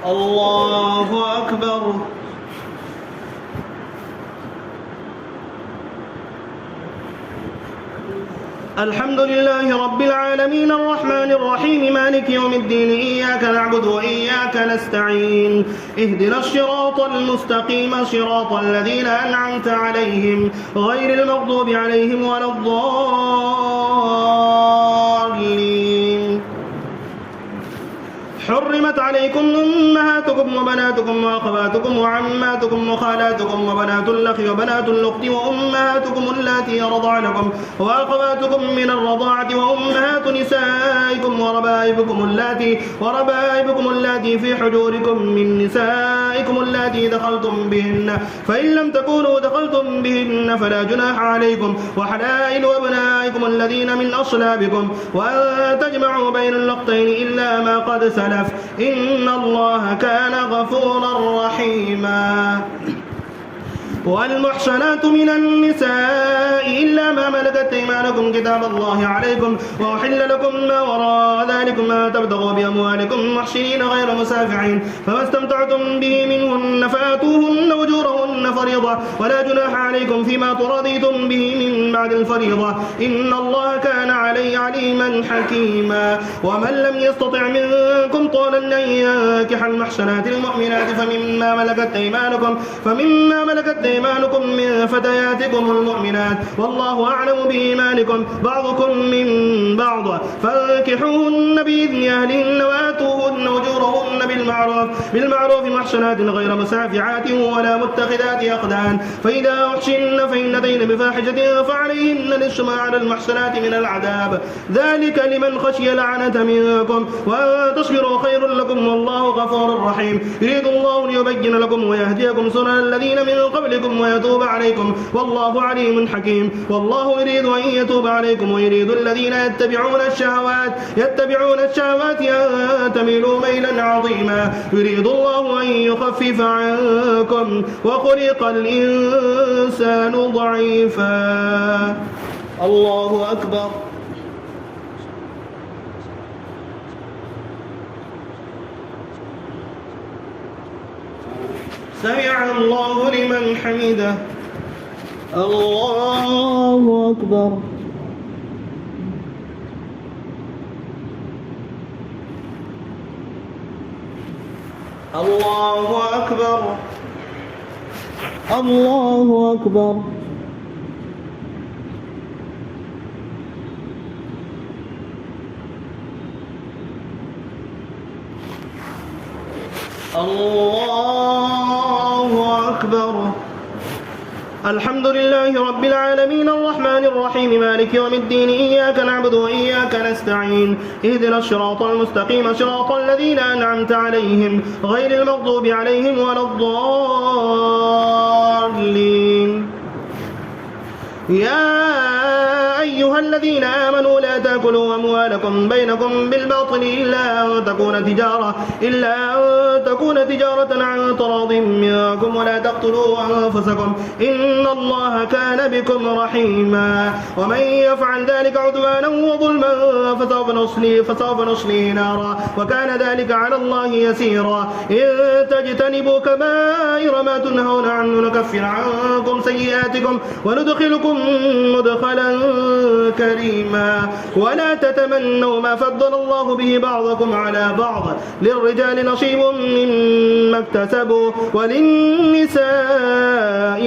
الله أكبر. الحمد لله رب العالمين الرحمن الرحيم مالك يوم الدين إياك نعبد وإياك نستعين اهدنا الصراط المستقيم صراط الذين أنعمت عليهم غير المغضوب عليهم ولا الضالين. حرمت عليكم أمهاتكم وبناتكم وأخواتكم وعماتكم وخالاتكم وبنات الأخ وبنات الأخت وأمهاتكم اللاتي رضعنكم وأخواتكم من الرضاعة وأمهات نسائكم وربائبكم اللاتي في حجوركم من نسائكم اللاتي دخلتم بهن فإن لم تكونوا دخلتم بهن فلا جناح عليكم وحلائل أبنائكم الذين من أصلابكم وأن تجمعوا بين الأختين إلا ما قد سلف إن الله كان غفورا رحيما. والمحصنات من النساء إلا ما ملكت أيمانكم كتاب الله عليكم وأحل لكم ما وراء ذلكم ما تبتغوا بأموالكم محصنين غير مسافحين فما استمتعتم به منهن فآتوهن أجورهن فريضة ولا جناح عليكم فيما ترضيتم به من بعد الفريضة إن الله كان عليما حكيما. ومن لم يستطع منكم طولا أن ينكح المحصنات المؤمنات فمما ملكت أيمانكم من فتياتكم المؤمنات والله أعلم بإيمانكم بعضكم من بعض فانكحوهن بإذن أهلهن وآتوهن أجورهن بالمعروف محصنات غير مسافعات ولا متخذات أخدان فإذا أحصن فإن أتين بفاحشة فعليهن نصف ما على المحصنات من العذاب ذلك لمن خشي العنة منكم وأن تصبروا خير لكم والله غفور رحيم. يريد الله ليبين لكم ويهديكم سنن الذين من قبلكم ويتوب عليكم والله عليم حكيم. والله يريد أن يتوب عليكم ويريد الذين يتبعون الشهوات أن تميلوا ميلا عظيما. يريد الله أن يخفف عنكم وخلق الإنسان ضعيفا. الله أكبر. سمع الله لمن حمده. الله أكبر. الله أكبر. الله أكبر. الله أكبر. الحمد لله رب العالمين الرحمن الرحيم مالك يوم الدين إياك نعبد وإياك نستعين اهدنا الصراط المستقيم صراط الذين أنعمت عليهم غير المغضوب عليهم ولا الضالين. يا أيها الذين آمنوا لا تأكلوا أموالكم بينكم بالباطل إلا أن تكون تجارة عن تراض منكم ولا تقتلوا أنفسكم إن الله كان بكم رحيما ومن يفعل ذلك عدوانا وظلما فسوف نصليه نارا وكان ذلك على الله يسيرا. إن تجتنبوا كبائر ما تنهون عنه نكفر عنكم سيئاتكم وندخلكم مدخلا كريما. ولا تتمنوا ما فضل الله به بعضكم على بعض للرجال نصيب مما اكتسبوا وللنساء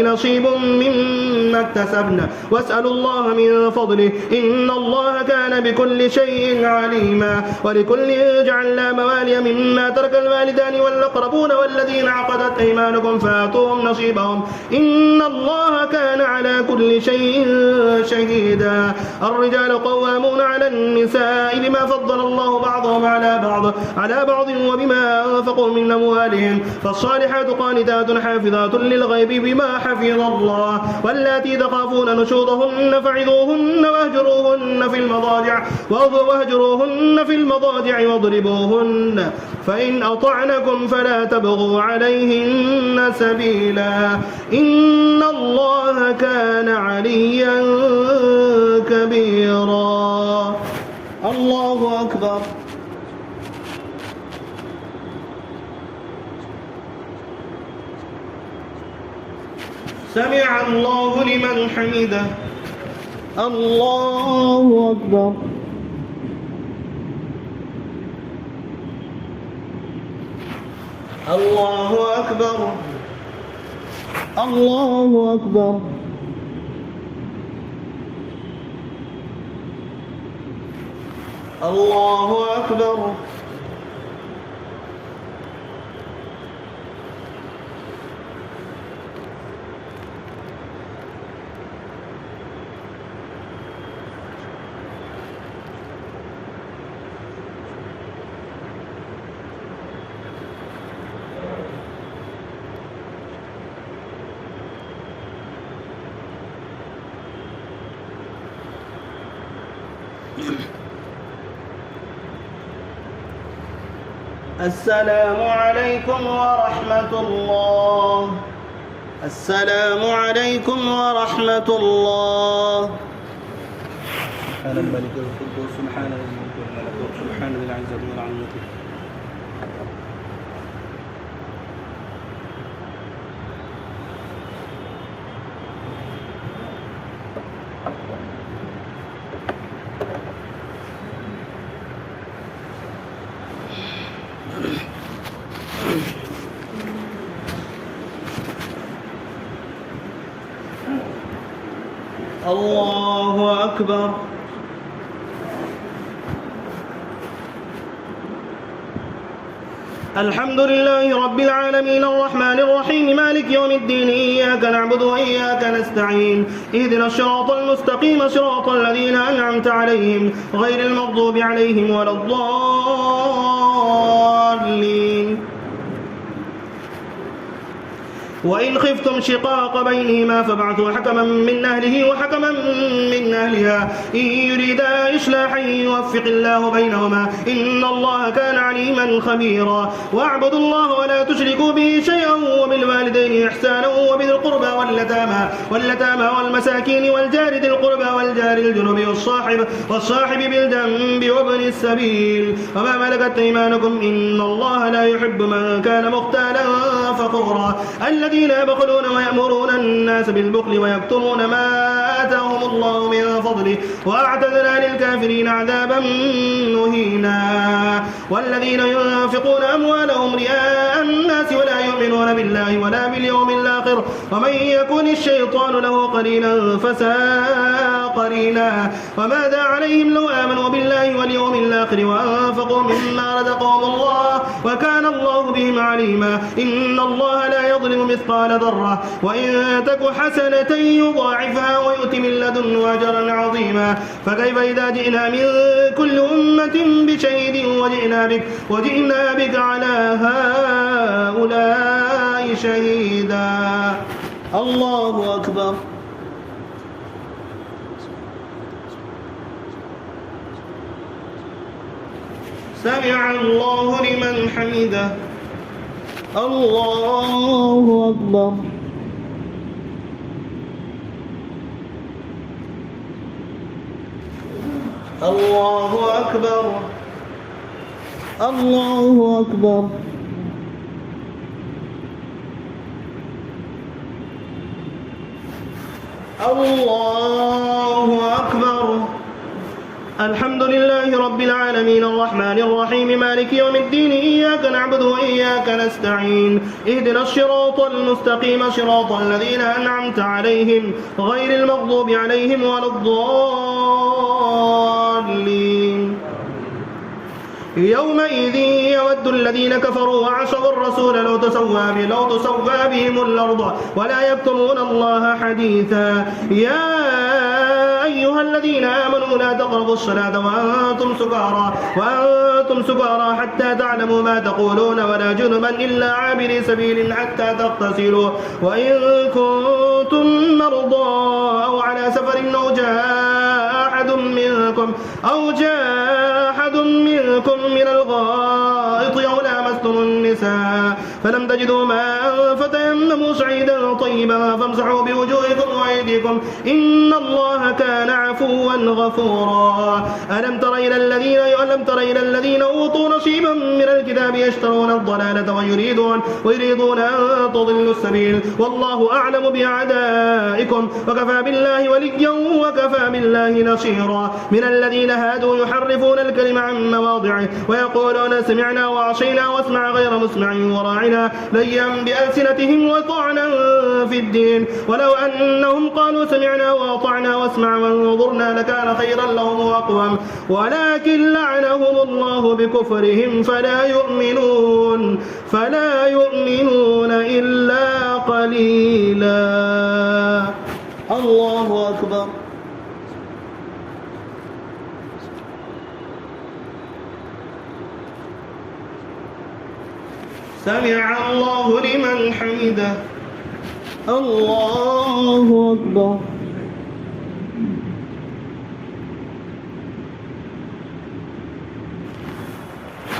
نصيب مما اكتسبن واسألوا الله من فضله إن الله كان بكل شيء عليما. ولكل جعلنا موالي مما ترك الوالدان والأقربون والذين عقدت أيمانكم فآتوهم نصيبهم إن الله كان على كل شيء شهيدا. الرجال قوامون على النساء بما فضل الله بعضهم على بعض وبما أنفقوا من أموالهم فالصالحات قانتات حافظات للغيب بما حفظ الله. واللاتي تخافون نشوزهن فعظوهن واهجروهن في المضاجع واضربوهن فإن أطعنكم فلا تبغوا عليهن سبيلا إن الله كان عليا كبيرا. الله أكبر. سمع الله لمن حمده. الله أكبر. الله أكبر. الله أكبر. الله أكبر. السلام عليكم ورحمة الله. السلام عليكم ورحمة الله. سبحان الملك القدوس سبحان الملك والملك سبحان ذي العزة والعظمة. الله أكبر. الحمد لله رب العالمين الرحمن الرحيم مالك يوم الدين إياك نعبد وإياك نستعين اهدنا الصراط المستقيم صراط الذين أنعمت عليهم غير المغضوب عليهم ولا الضالين. وإن خفتم شقاق بينهما فابعثوا حكما من أهله وحكما من أهلها إن يريدا إصلاحا يوفق الله بينهما إن الله كان عليما خبيرا. واعبدوا الله ولا تشركوا به شيئا وبالوالدين إحسانا وبذي القربى واليتامى والمساكين والجار ذي القربى والجار الجنب والصاحب بالجنب وابن السبيل وما ملكت أيمانكم إن الله لا يحب من كان مختالا فخورا. الذين يبخلون ويأمرون الناس بالبخل ويكتمون ما آتاهم الله من فضله وأعتدنا للكافرين عذابا مهينا. والذين ينفقون أموالهم رئاء الناس ولا يؤمنون بالله ولا باليوم الآخر ومن يكن الشيطان له قرينا فساء قرينا وماذا عليهم لو آمنوا بالله واليوم الآخر وأنفقوا مما رزقهم الله وكان الله بهم عليما إن الله لا يظلم مثقال ذرة وإن تك حسنة يضاعفها ويؤت من لدنه أجرا عظيما فكيف إذا جئنا من كل أمة بشهيد وجئنا بك على هؤلاء شهيدا الله أكبر سمع الله لمن حمده الله أكبر الله أكبر الله أكبر الله أكبر الحمد لله رب العالمين الرحمن الرحيم مالك يوم الدين إياك نعبد وإياك نستعين اهدنا الصراط المستقيم صراط الذين أنعمت عليهم غير المغضوب عليهم ولا الضالين يومئذ يود الذين كفروا وعصوا الرسول لو تسوى بهم الأرض ولا يكتمون الله حديثا يا أيها الذين آمنوا لا تقربوا الصلاة وأنتم سكارى حتى تعلموا ما تقولون ولا جنبا إلا عابري سبيل حتى تغتسلوا وإن كنتم مرضى أو على سفر أو جاء أحد منكم من الغائط أو لامستم النساء فلم تجدوا ماء فتيمموا صعيدا طيبا فامسحوا بوجوهكم وأيديكم إن الله كان عفوا غفورا ألم تر إلى الذين أوتوا نصيبا من الكتاب يشترون الضلالة ويريدون أن تضلوا السبيل والله أعلم بأعدائكم وكفى بالله وليا وكفى بالله نصيرا من الذين هادوا يحرفون الكلم عن مواضعه ويقولون سمعنا وعصينا واسمع غير مسمع وراعنا ليا بألسنتهم وطعنا في الدين ولو أنهم قالوا سمعنا وأطعنا واسمع وانظرنا لكان خيرا لهم وأقوم ولكن لعنهم الله بكفرهم فلا يؤمنون إلا قليلا الله أكبر سمع الله لمن حمده الله أكبر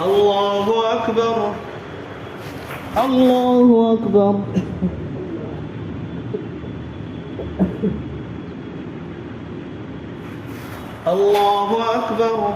الله أكبر الله أكبر الله أكبر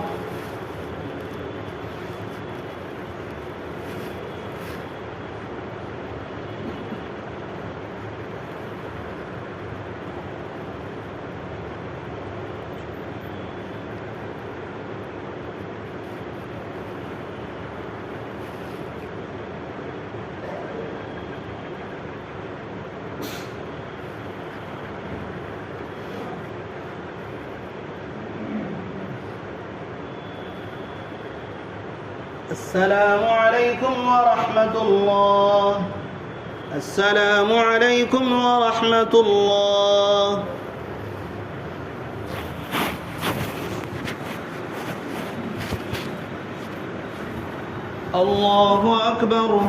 السلام عليكم ورحمة الله السلام عليكم ورحمة الله الله أكبر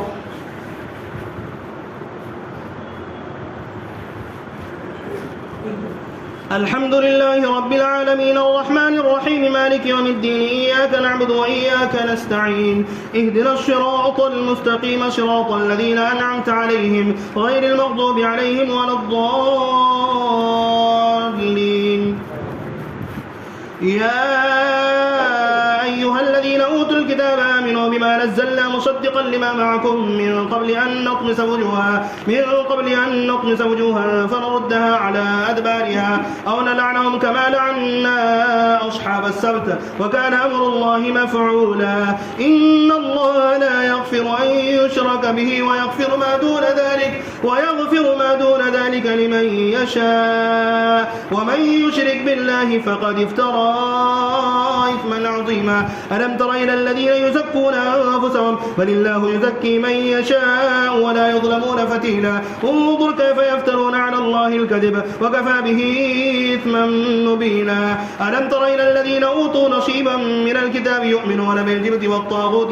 الحمد لله رب العالمين الرحمن الرحيم مالك يوم الدين إياك نعبد وإياك نستعين اهدنا الصراط المستقيم صراط الذين أنعمت عليهم غير المغضوب عليهم ولا الضالين يا أيها الذين أوتوا الكتاب آمنوا بما نزلنا مصدقا لما معكم من قبل أن نطمس وجوها فنردها على أدبارها أو نلعنهم كما لعنا أصحاب السبت وكان أمر الله مفعولا. إن الله لا يغفر أن يشرك به ويغفر ما دون ذلك لمن يشاء ومن يشرك بالله فقد افترى إثما عظيما. ألم تر إلى الذين يزكون أنفسهم بل الله يزكي من يشاء ولا يظلمون فتيلا. انظر كيف يفترون على الله الكذب وكفى به إثما مبينا. ألم تر إلى الذين أوتوا نصيبا من الكتاب يؤمنون بالجبت والطاغوت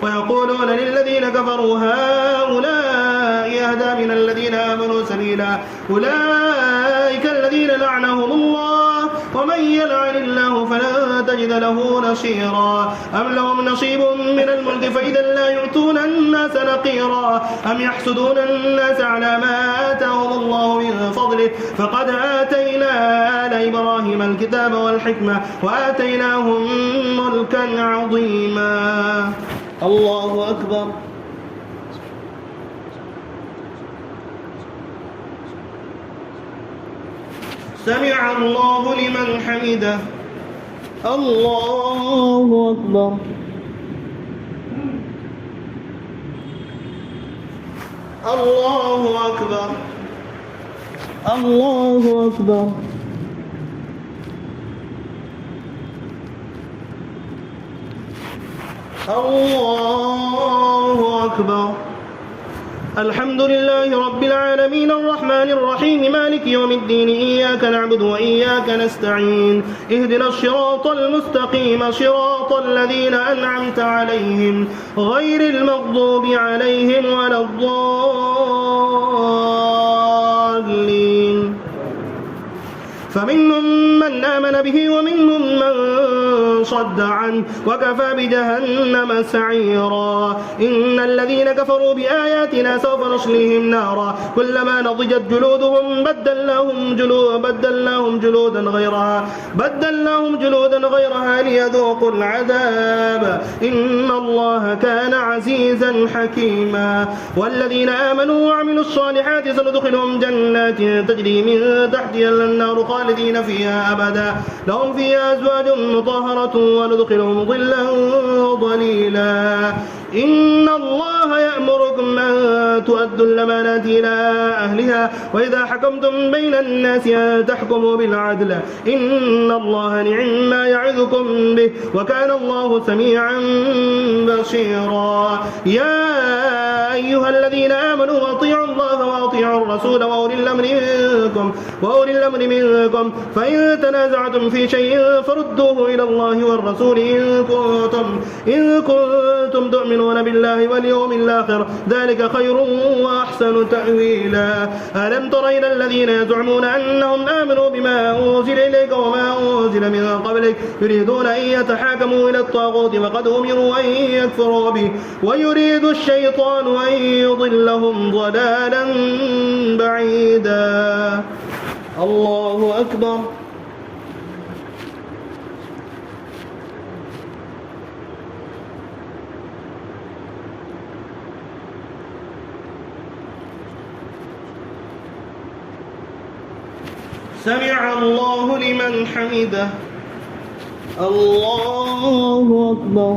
ويقولون للذين كفروا هؤلاء أهدى من الذين آمنوا سبيلا. أولئك الذين لعنهم الله ومن يلعن الله فلن تجد له نصيرا. أم لهم نصيب من الملك فإذا لا يؤتون الناس نقيرا. أم يحسدون الناس على ما آتاهم الله من فضله فقد آتينا آل إبراهيم الكتاب والحكمة وآتيناهم ملكا عظيما. الله أكبر. سمع الله لمن حمده. الله أكبر. الله أكبر. الله أكبر. الله أكبر. الحمد لله رب العالمين الرحمن الرحيم مالك يوم الدين إياك نعبد وإياك نستعين اهدنا الصراط المستقيم صراط الذين أنعمت عليهم غير المغضوب عليهم ولا الضالين. فمنهم من آمن به ومنهم من صد عنه وكفى بجهنم سعيرا. إن الذين كفروا بآياتنا سوف نصليهم نارا كلما نضجت جلودهم بدلناهم جلودا غيرها ليذوقوا العذاب إن الله كان عزيزا حكيما. والذين آمنوا وعملوا الصالحات سندخلهم جنات تجري من تحتها الأنهار خالدين فيها أبدا لهم فيها أزواج مطهرة وندخلهم ظلا ظليلا. إن الله يأمركم أن تؤدوا الأمانات إلى أهلها وإذا حكمتم بين الناس أن تحكموا بالعدل إن الله نعم ما يعظكم به وكان الله سميعا بصيرا. يا أيها الذين آمنوا أطيعوا الله وأطيعوا الرسول وأولي الأمر منكم فإن تنازعتم في شيء فردوه إلى الله والرسول إن كنتم تؤمنون بالله واليوم الآخر ذلك خير وأحسن تأويلا. ألم تر إلى الذين يزعمون أنهم آمنوا بما أنزل إليك وما أنزل من قبلك يريدون أن يتحاكموا إلى الطاغوت وقد أمروا أن يكفروا به ويريد الشيطان أن يضلهم ضلالا بعيدا. الله أكبر. سمع الله لمن حمده. الله أكبر.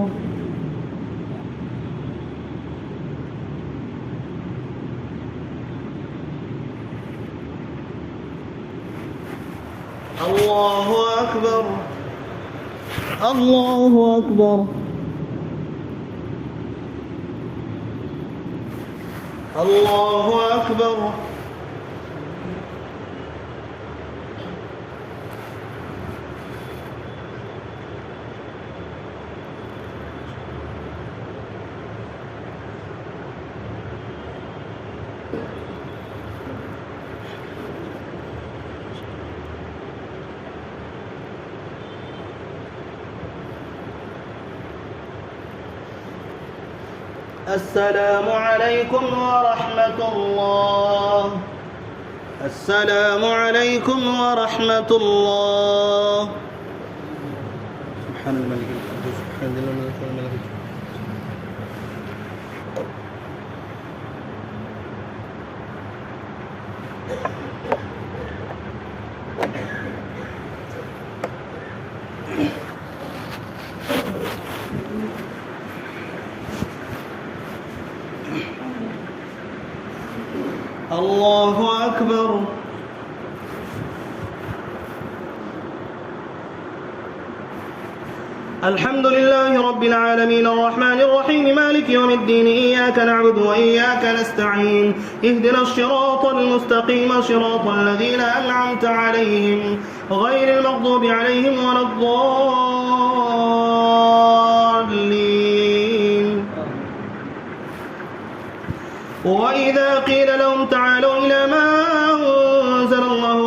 الله أكبر. الله أكبر. الله أكبر. السلام عليكم ورحمة الله. السلام عليكم ورحمة الله. سبحان الملك القدوس سبحان ذي الملك والملك. الله أكبر. الحمد لله رب العالمين الرحمن الرحيم مالك يوم الدين إياك نعبد وإياك نستعين اهدنا الصراط المستقيم صراط الذين أنعمت عليهم غير المغضوب عليهم ولا الضالين. وإذا قيل لهم تعالوا إلى ما أنزل الله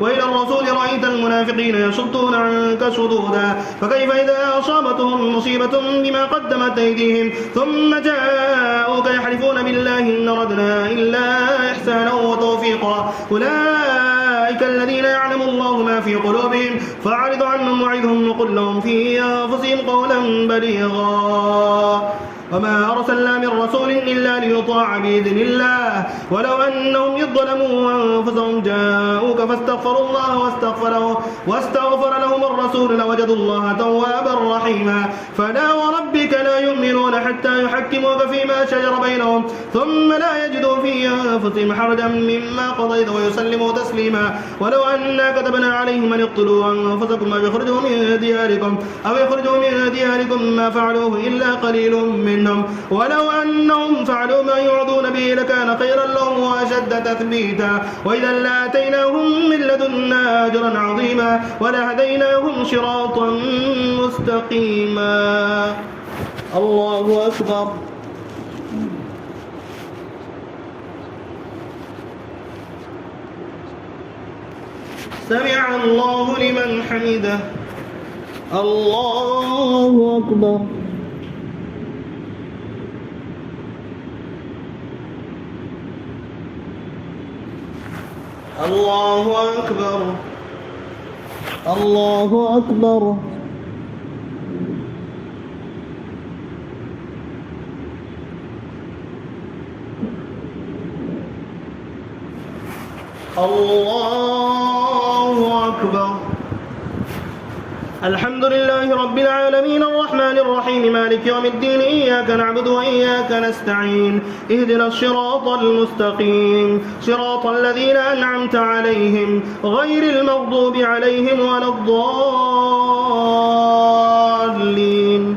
وإلى الرسول رأيت المنافقين يصدون عنك صدودا فكيف إذا أصابتهم مصيبة بما قدمت أيديهم ثم جاءوك يحلفون بالله إن أردنا إلا إحسانا وتوفيقا أولئك الذين يعلم الله ما في قلوبهم فأعرض عنهم وعظهم وقل لهم في أنفسهم قولا بليغا. وما أرسلنا من رسول إلا ليطاع بإذن الله ولو أنهم إذ ظلموا أنفسهم جاءوك فاستغفروا الله واستغفر لهم الرسول لوجدوا الله توابا رحيما. فلا وربك لا يؤمنون حتى يحكموك فيما شجر بينهم ثم لا يجدوا في أنفسهم حرجا مما قضيت ويسلموا تسليما. ولو أنا كتبنا عليهم أن اقتلوا أنفسكم أو يخرجوا من دياركم ما فعلوه إلا قليل منهم ولو أنهم فعلوا ما يوعظون به لكان خيرا لهم وأشد تثبيتا وإذا لآتيناهم من لدنا أجرا عظيما ولهديناهم صراطا مستقيما. الله أكبر. سمع الله لمن حمده. الله أكبر. الله أكبر. الله أكبر. الله أكبر. الحمد لله رب العالمين الرحمن الرحيم مالك يوم الدين إياك نعبد وإياك نستعين اهدنا الصراط المستقيم صراط الذين أنعمت عليهم غير المغضوب عليهم ولا الضالين.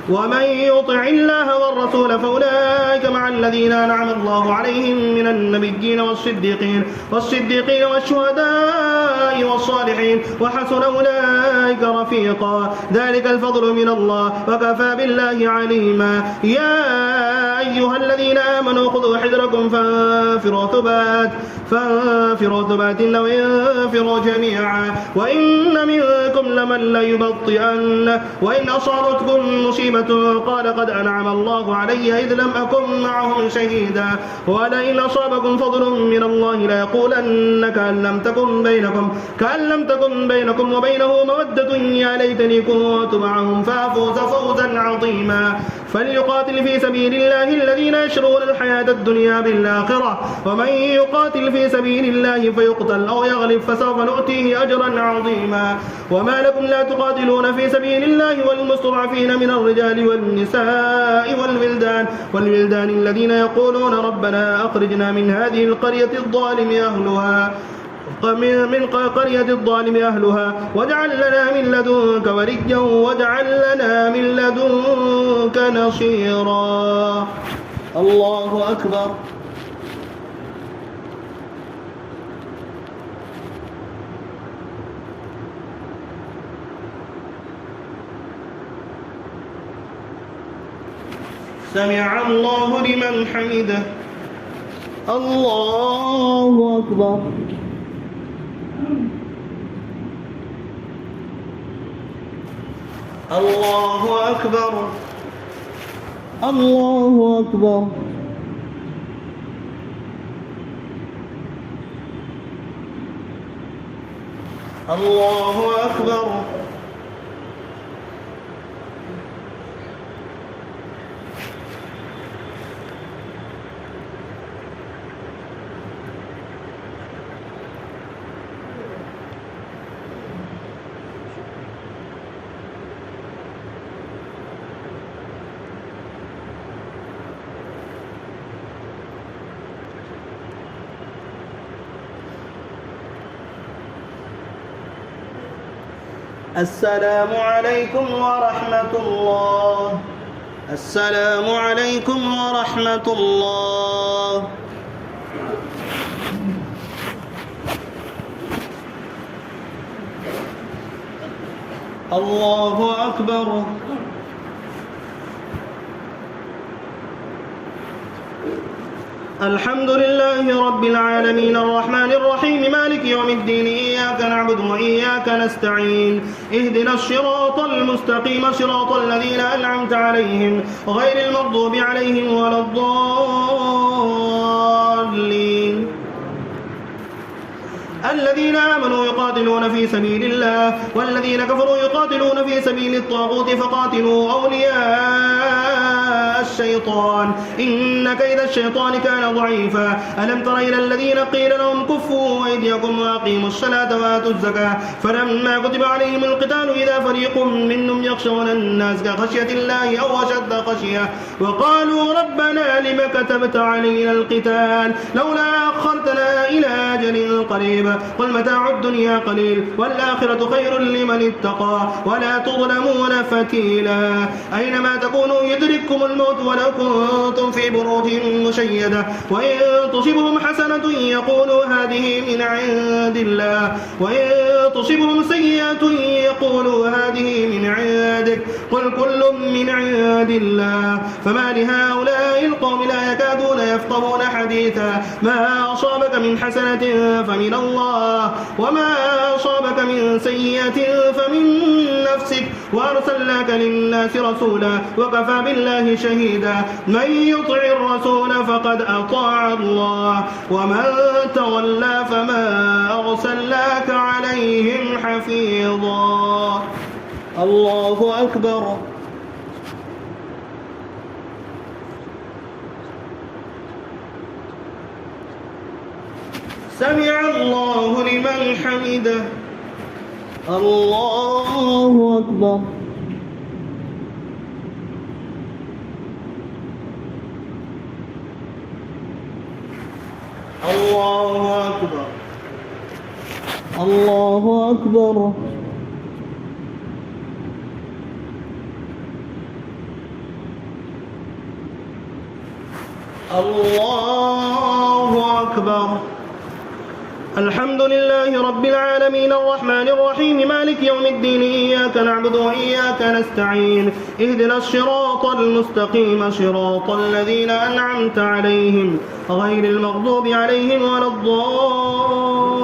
ومن يطع الله والرسول فأولئك مع الذين أنعم الله عليهم من النبيين والصديقين والشهداء والصالحين وحسن أولئك رفيقا ذلك الفضل من الله وكفى بالله عليما. يا أيها الذين آمنوا خذوا حذركم فانفروا ثبات أو انفروا جميعا وإن منكم لمن ليبطئن وإن أصابتكم مصيبة قال قد أنعم الله علي إذ لم أكن معهم شهيدا ولئن أصابكم فضل من الله ليقولن كأن لم تكن بينكم وبينه مودة يا ليتني كنت معهم فأفوز فوزا عظيما. فليقاتل في سبيل الله الذين يشرون الحياة الدنيا بالآخرة ومن يقاتل في سبيل الله فيقتل أو يغلب فسوف نؤتيه أجرا عظيما. وما لكم لا تقاتلون في سبيل الله والمستضعفين من الرجال والنساء والولدان الذين يقولون ربنا أخرجنا من هذه القرية الظالم أهلها واجعل لنا من لدنك وليا واجعل لنا من لدنك نصيرا. الله أكبر. سمع الله لمن حمده. الله أكبر. الله أكبر. الله أكبر. الله أكبر. السلام عليكم ورحمة الله. السلام عليكم ورحمة الله. الله أكبر. الحمد لله رب العالمين الرحمن الرحيم مالك يوم الدين إياك نعبد وإياك نستعين اهدنا الصراط المستقيم صراط الذين أنعمت عليهم غير المغضوب عليهم ولا الضالين. الذين آمنوا يقاتلون في سبيل الله والذين كفروا يقاتلون في سبيل الطاغوت فقاتلوا أولياء الشيطان إن كيد الشيطان كان ضعيفا. ألم تر إلى الذين قيل لهم كفوا أيديكم وأقيموا الصلاة وآتوا الزكاة فلما كتب عليهم القتال إذا فريق منهم يخشون الناس كخشية الله أو أشد خشية وقالوا ربنا لم كتبت علينا القتال لولا أخرتنا إلى أجل قريب قل متاع الدنيا قليل والآخرة خير لمن اتقى ولا تظلمون فتيلا. أينما تكونوا يدرككم الموت ولو كنتم في بروج مشيدة وإن تصبهم حسنة يقولوا هذه من عند الله وإن تصبهم سيئة يقولوا هذه من عندك قل كل من عند الله. فما لهؤلاء القوم لا يكادون يفقهون حديثا. ما أصابك من حسنة فمن الله وما أصابك من سيئة فمن نفسك وأرسلناك للناس رسولا وكفى بالله شهيدا. من يطع الرسول فقد أطاع الله ومن تولى فما أرسلناك عليهم حفيظا. الله أكبر. سمع الله لمن حمده. الله أكبر. الله أكبر. الله أكبر. الله أكبر. الحمد لله رب العالمين الرحمن الرحيم مالك يوم الدين إياك نعبد وإياك نستعين اهدنا الصراط المستقيم صراط الذين أنعمت عليهم غير المغضوب عليهم ولا الضالين.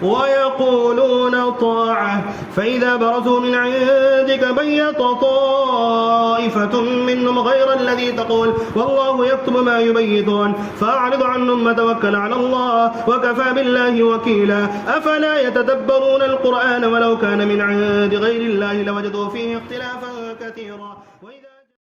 ويقولون طاعة فإذا برزوا من عندك بيت طائفة منهم غير الذي تقول والله يكتب ما يبيتون فأعرض عنهم وتوكل على الله وكفى بالله وكيلا. أفلا يتدبرون القرآن ولو كان من عند غير الله لوجدوا فيه اختلافا كثيرا.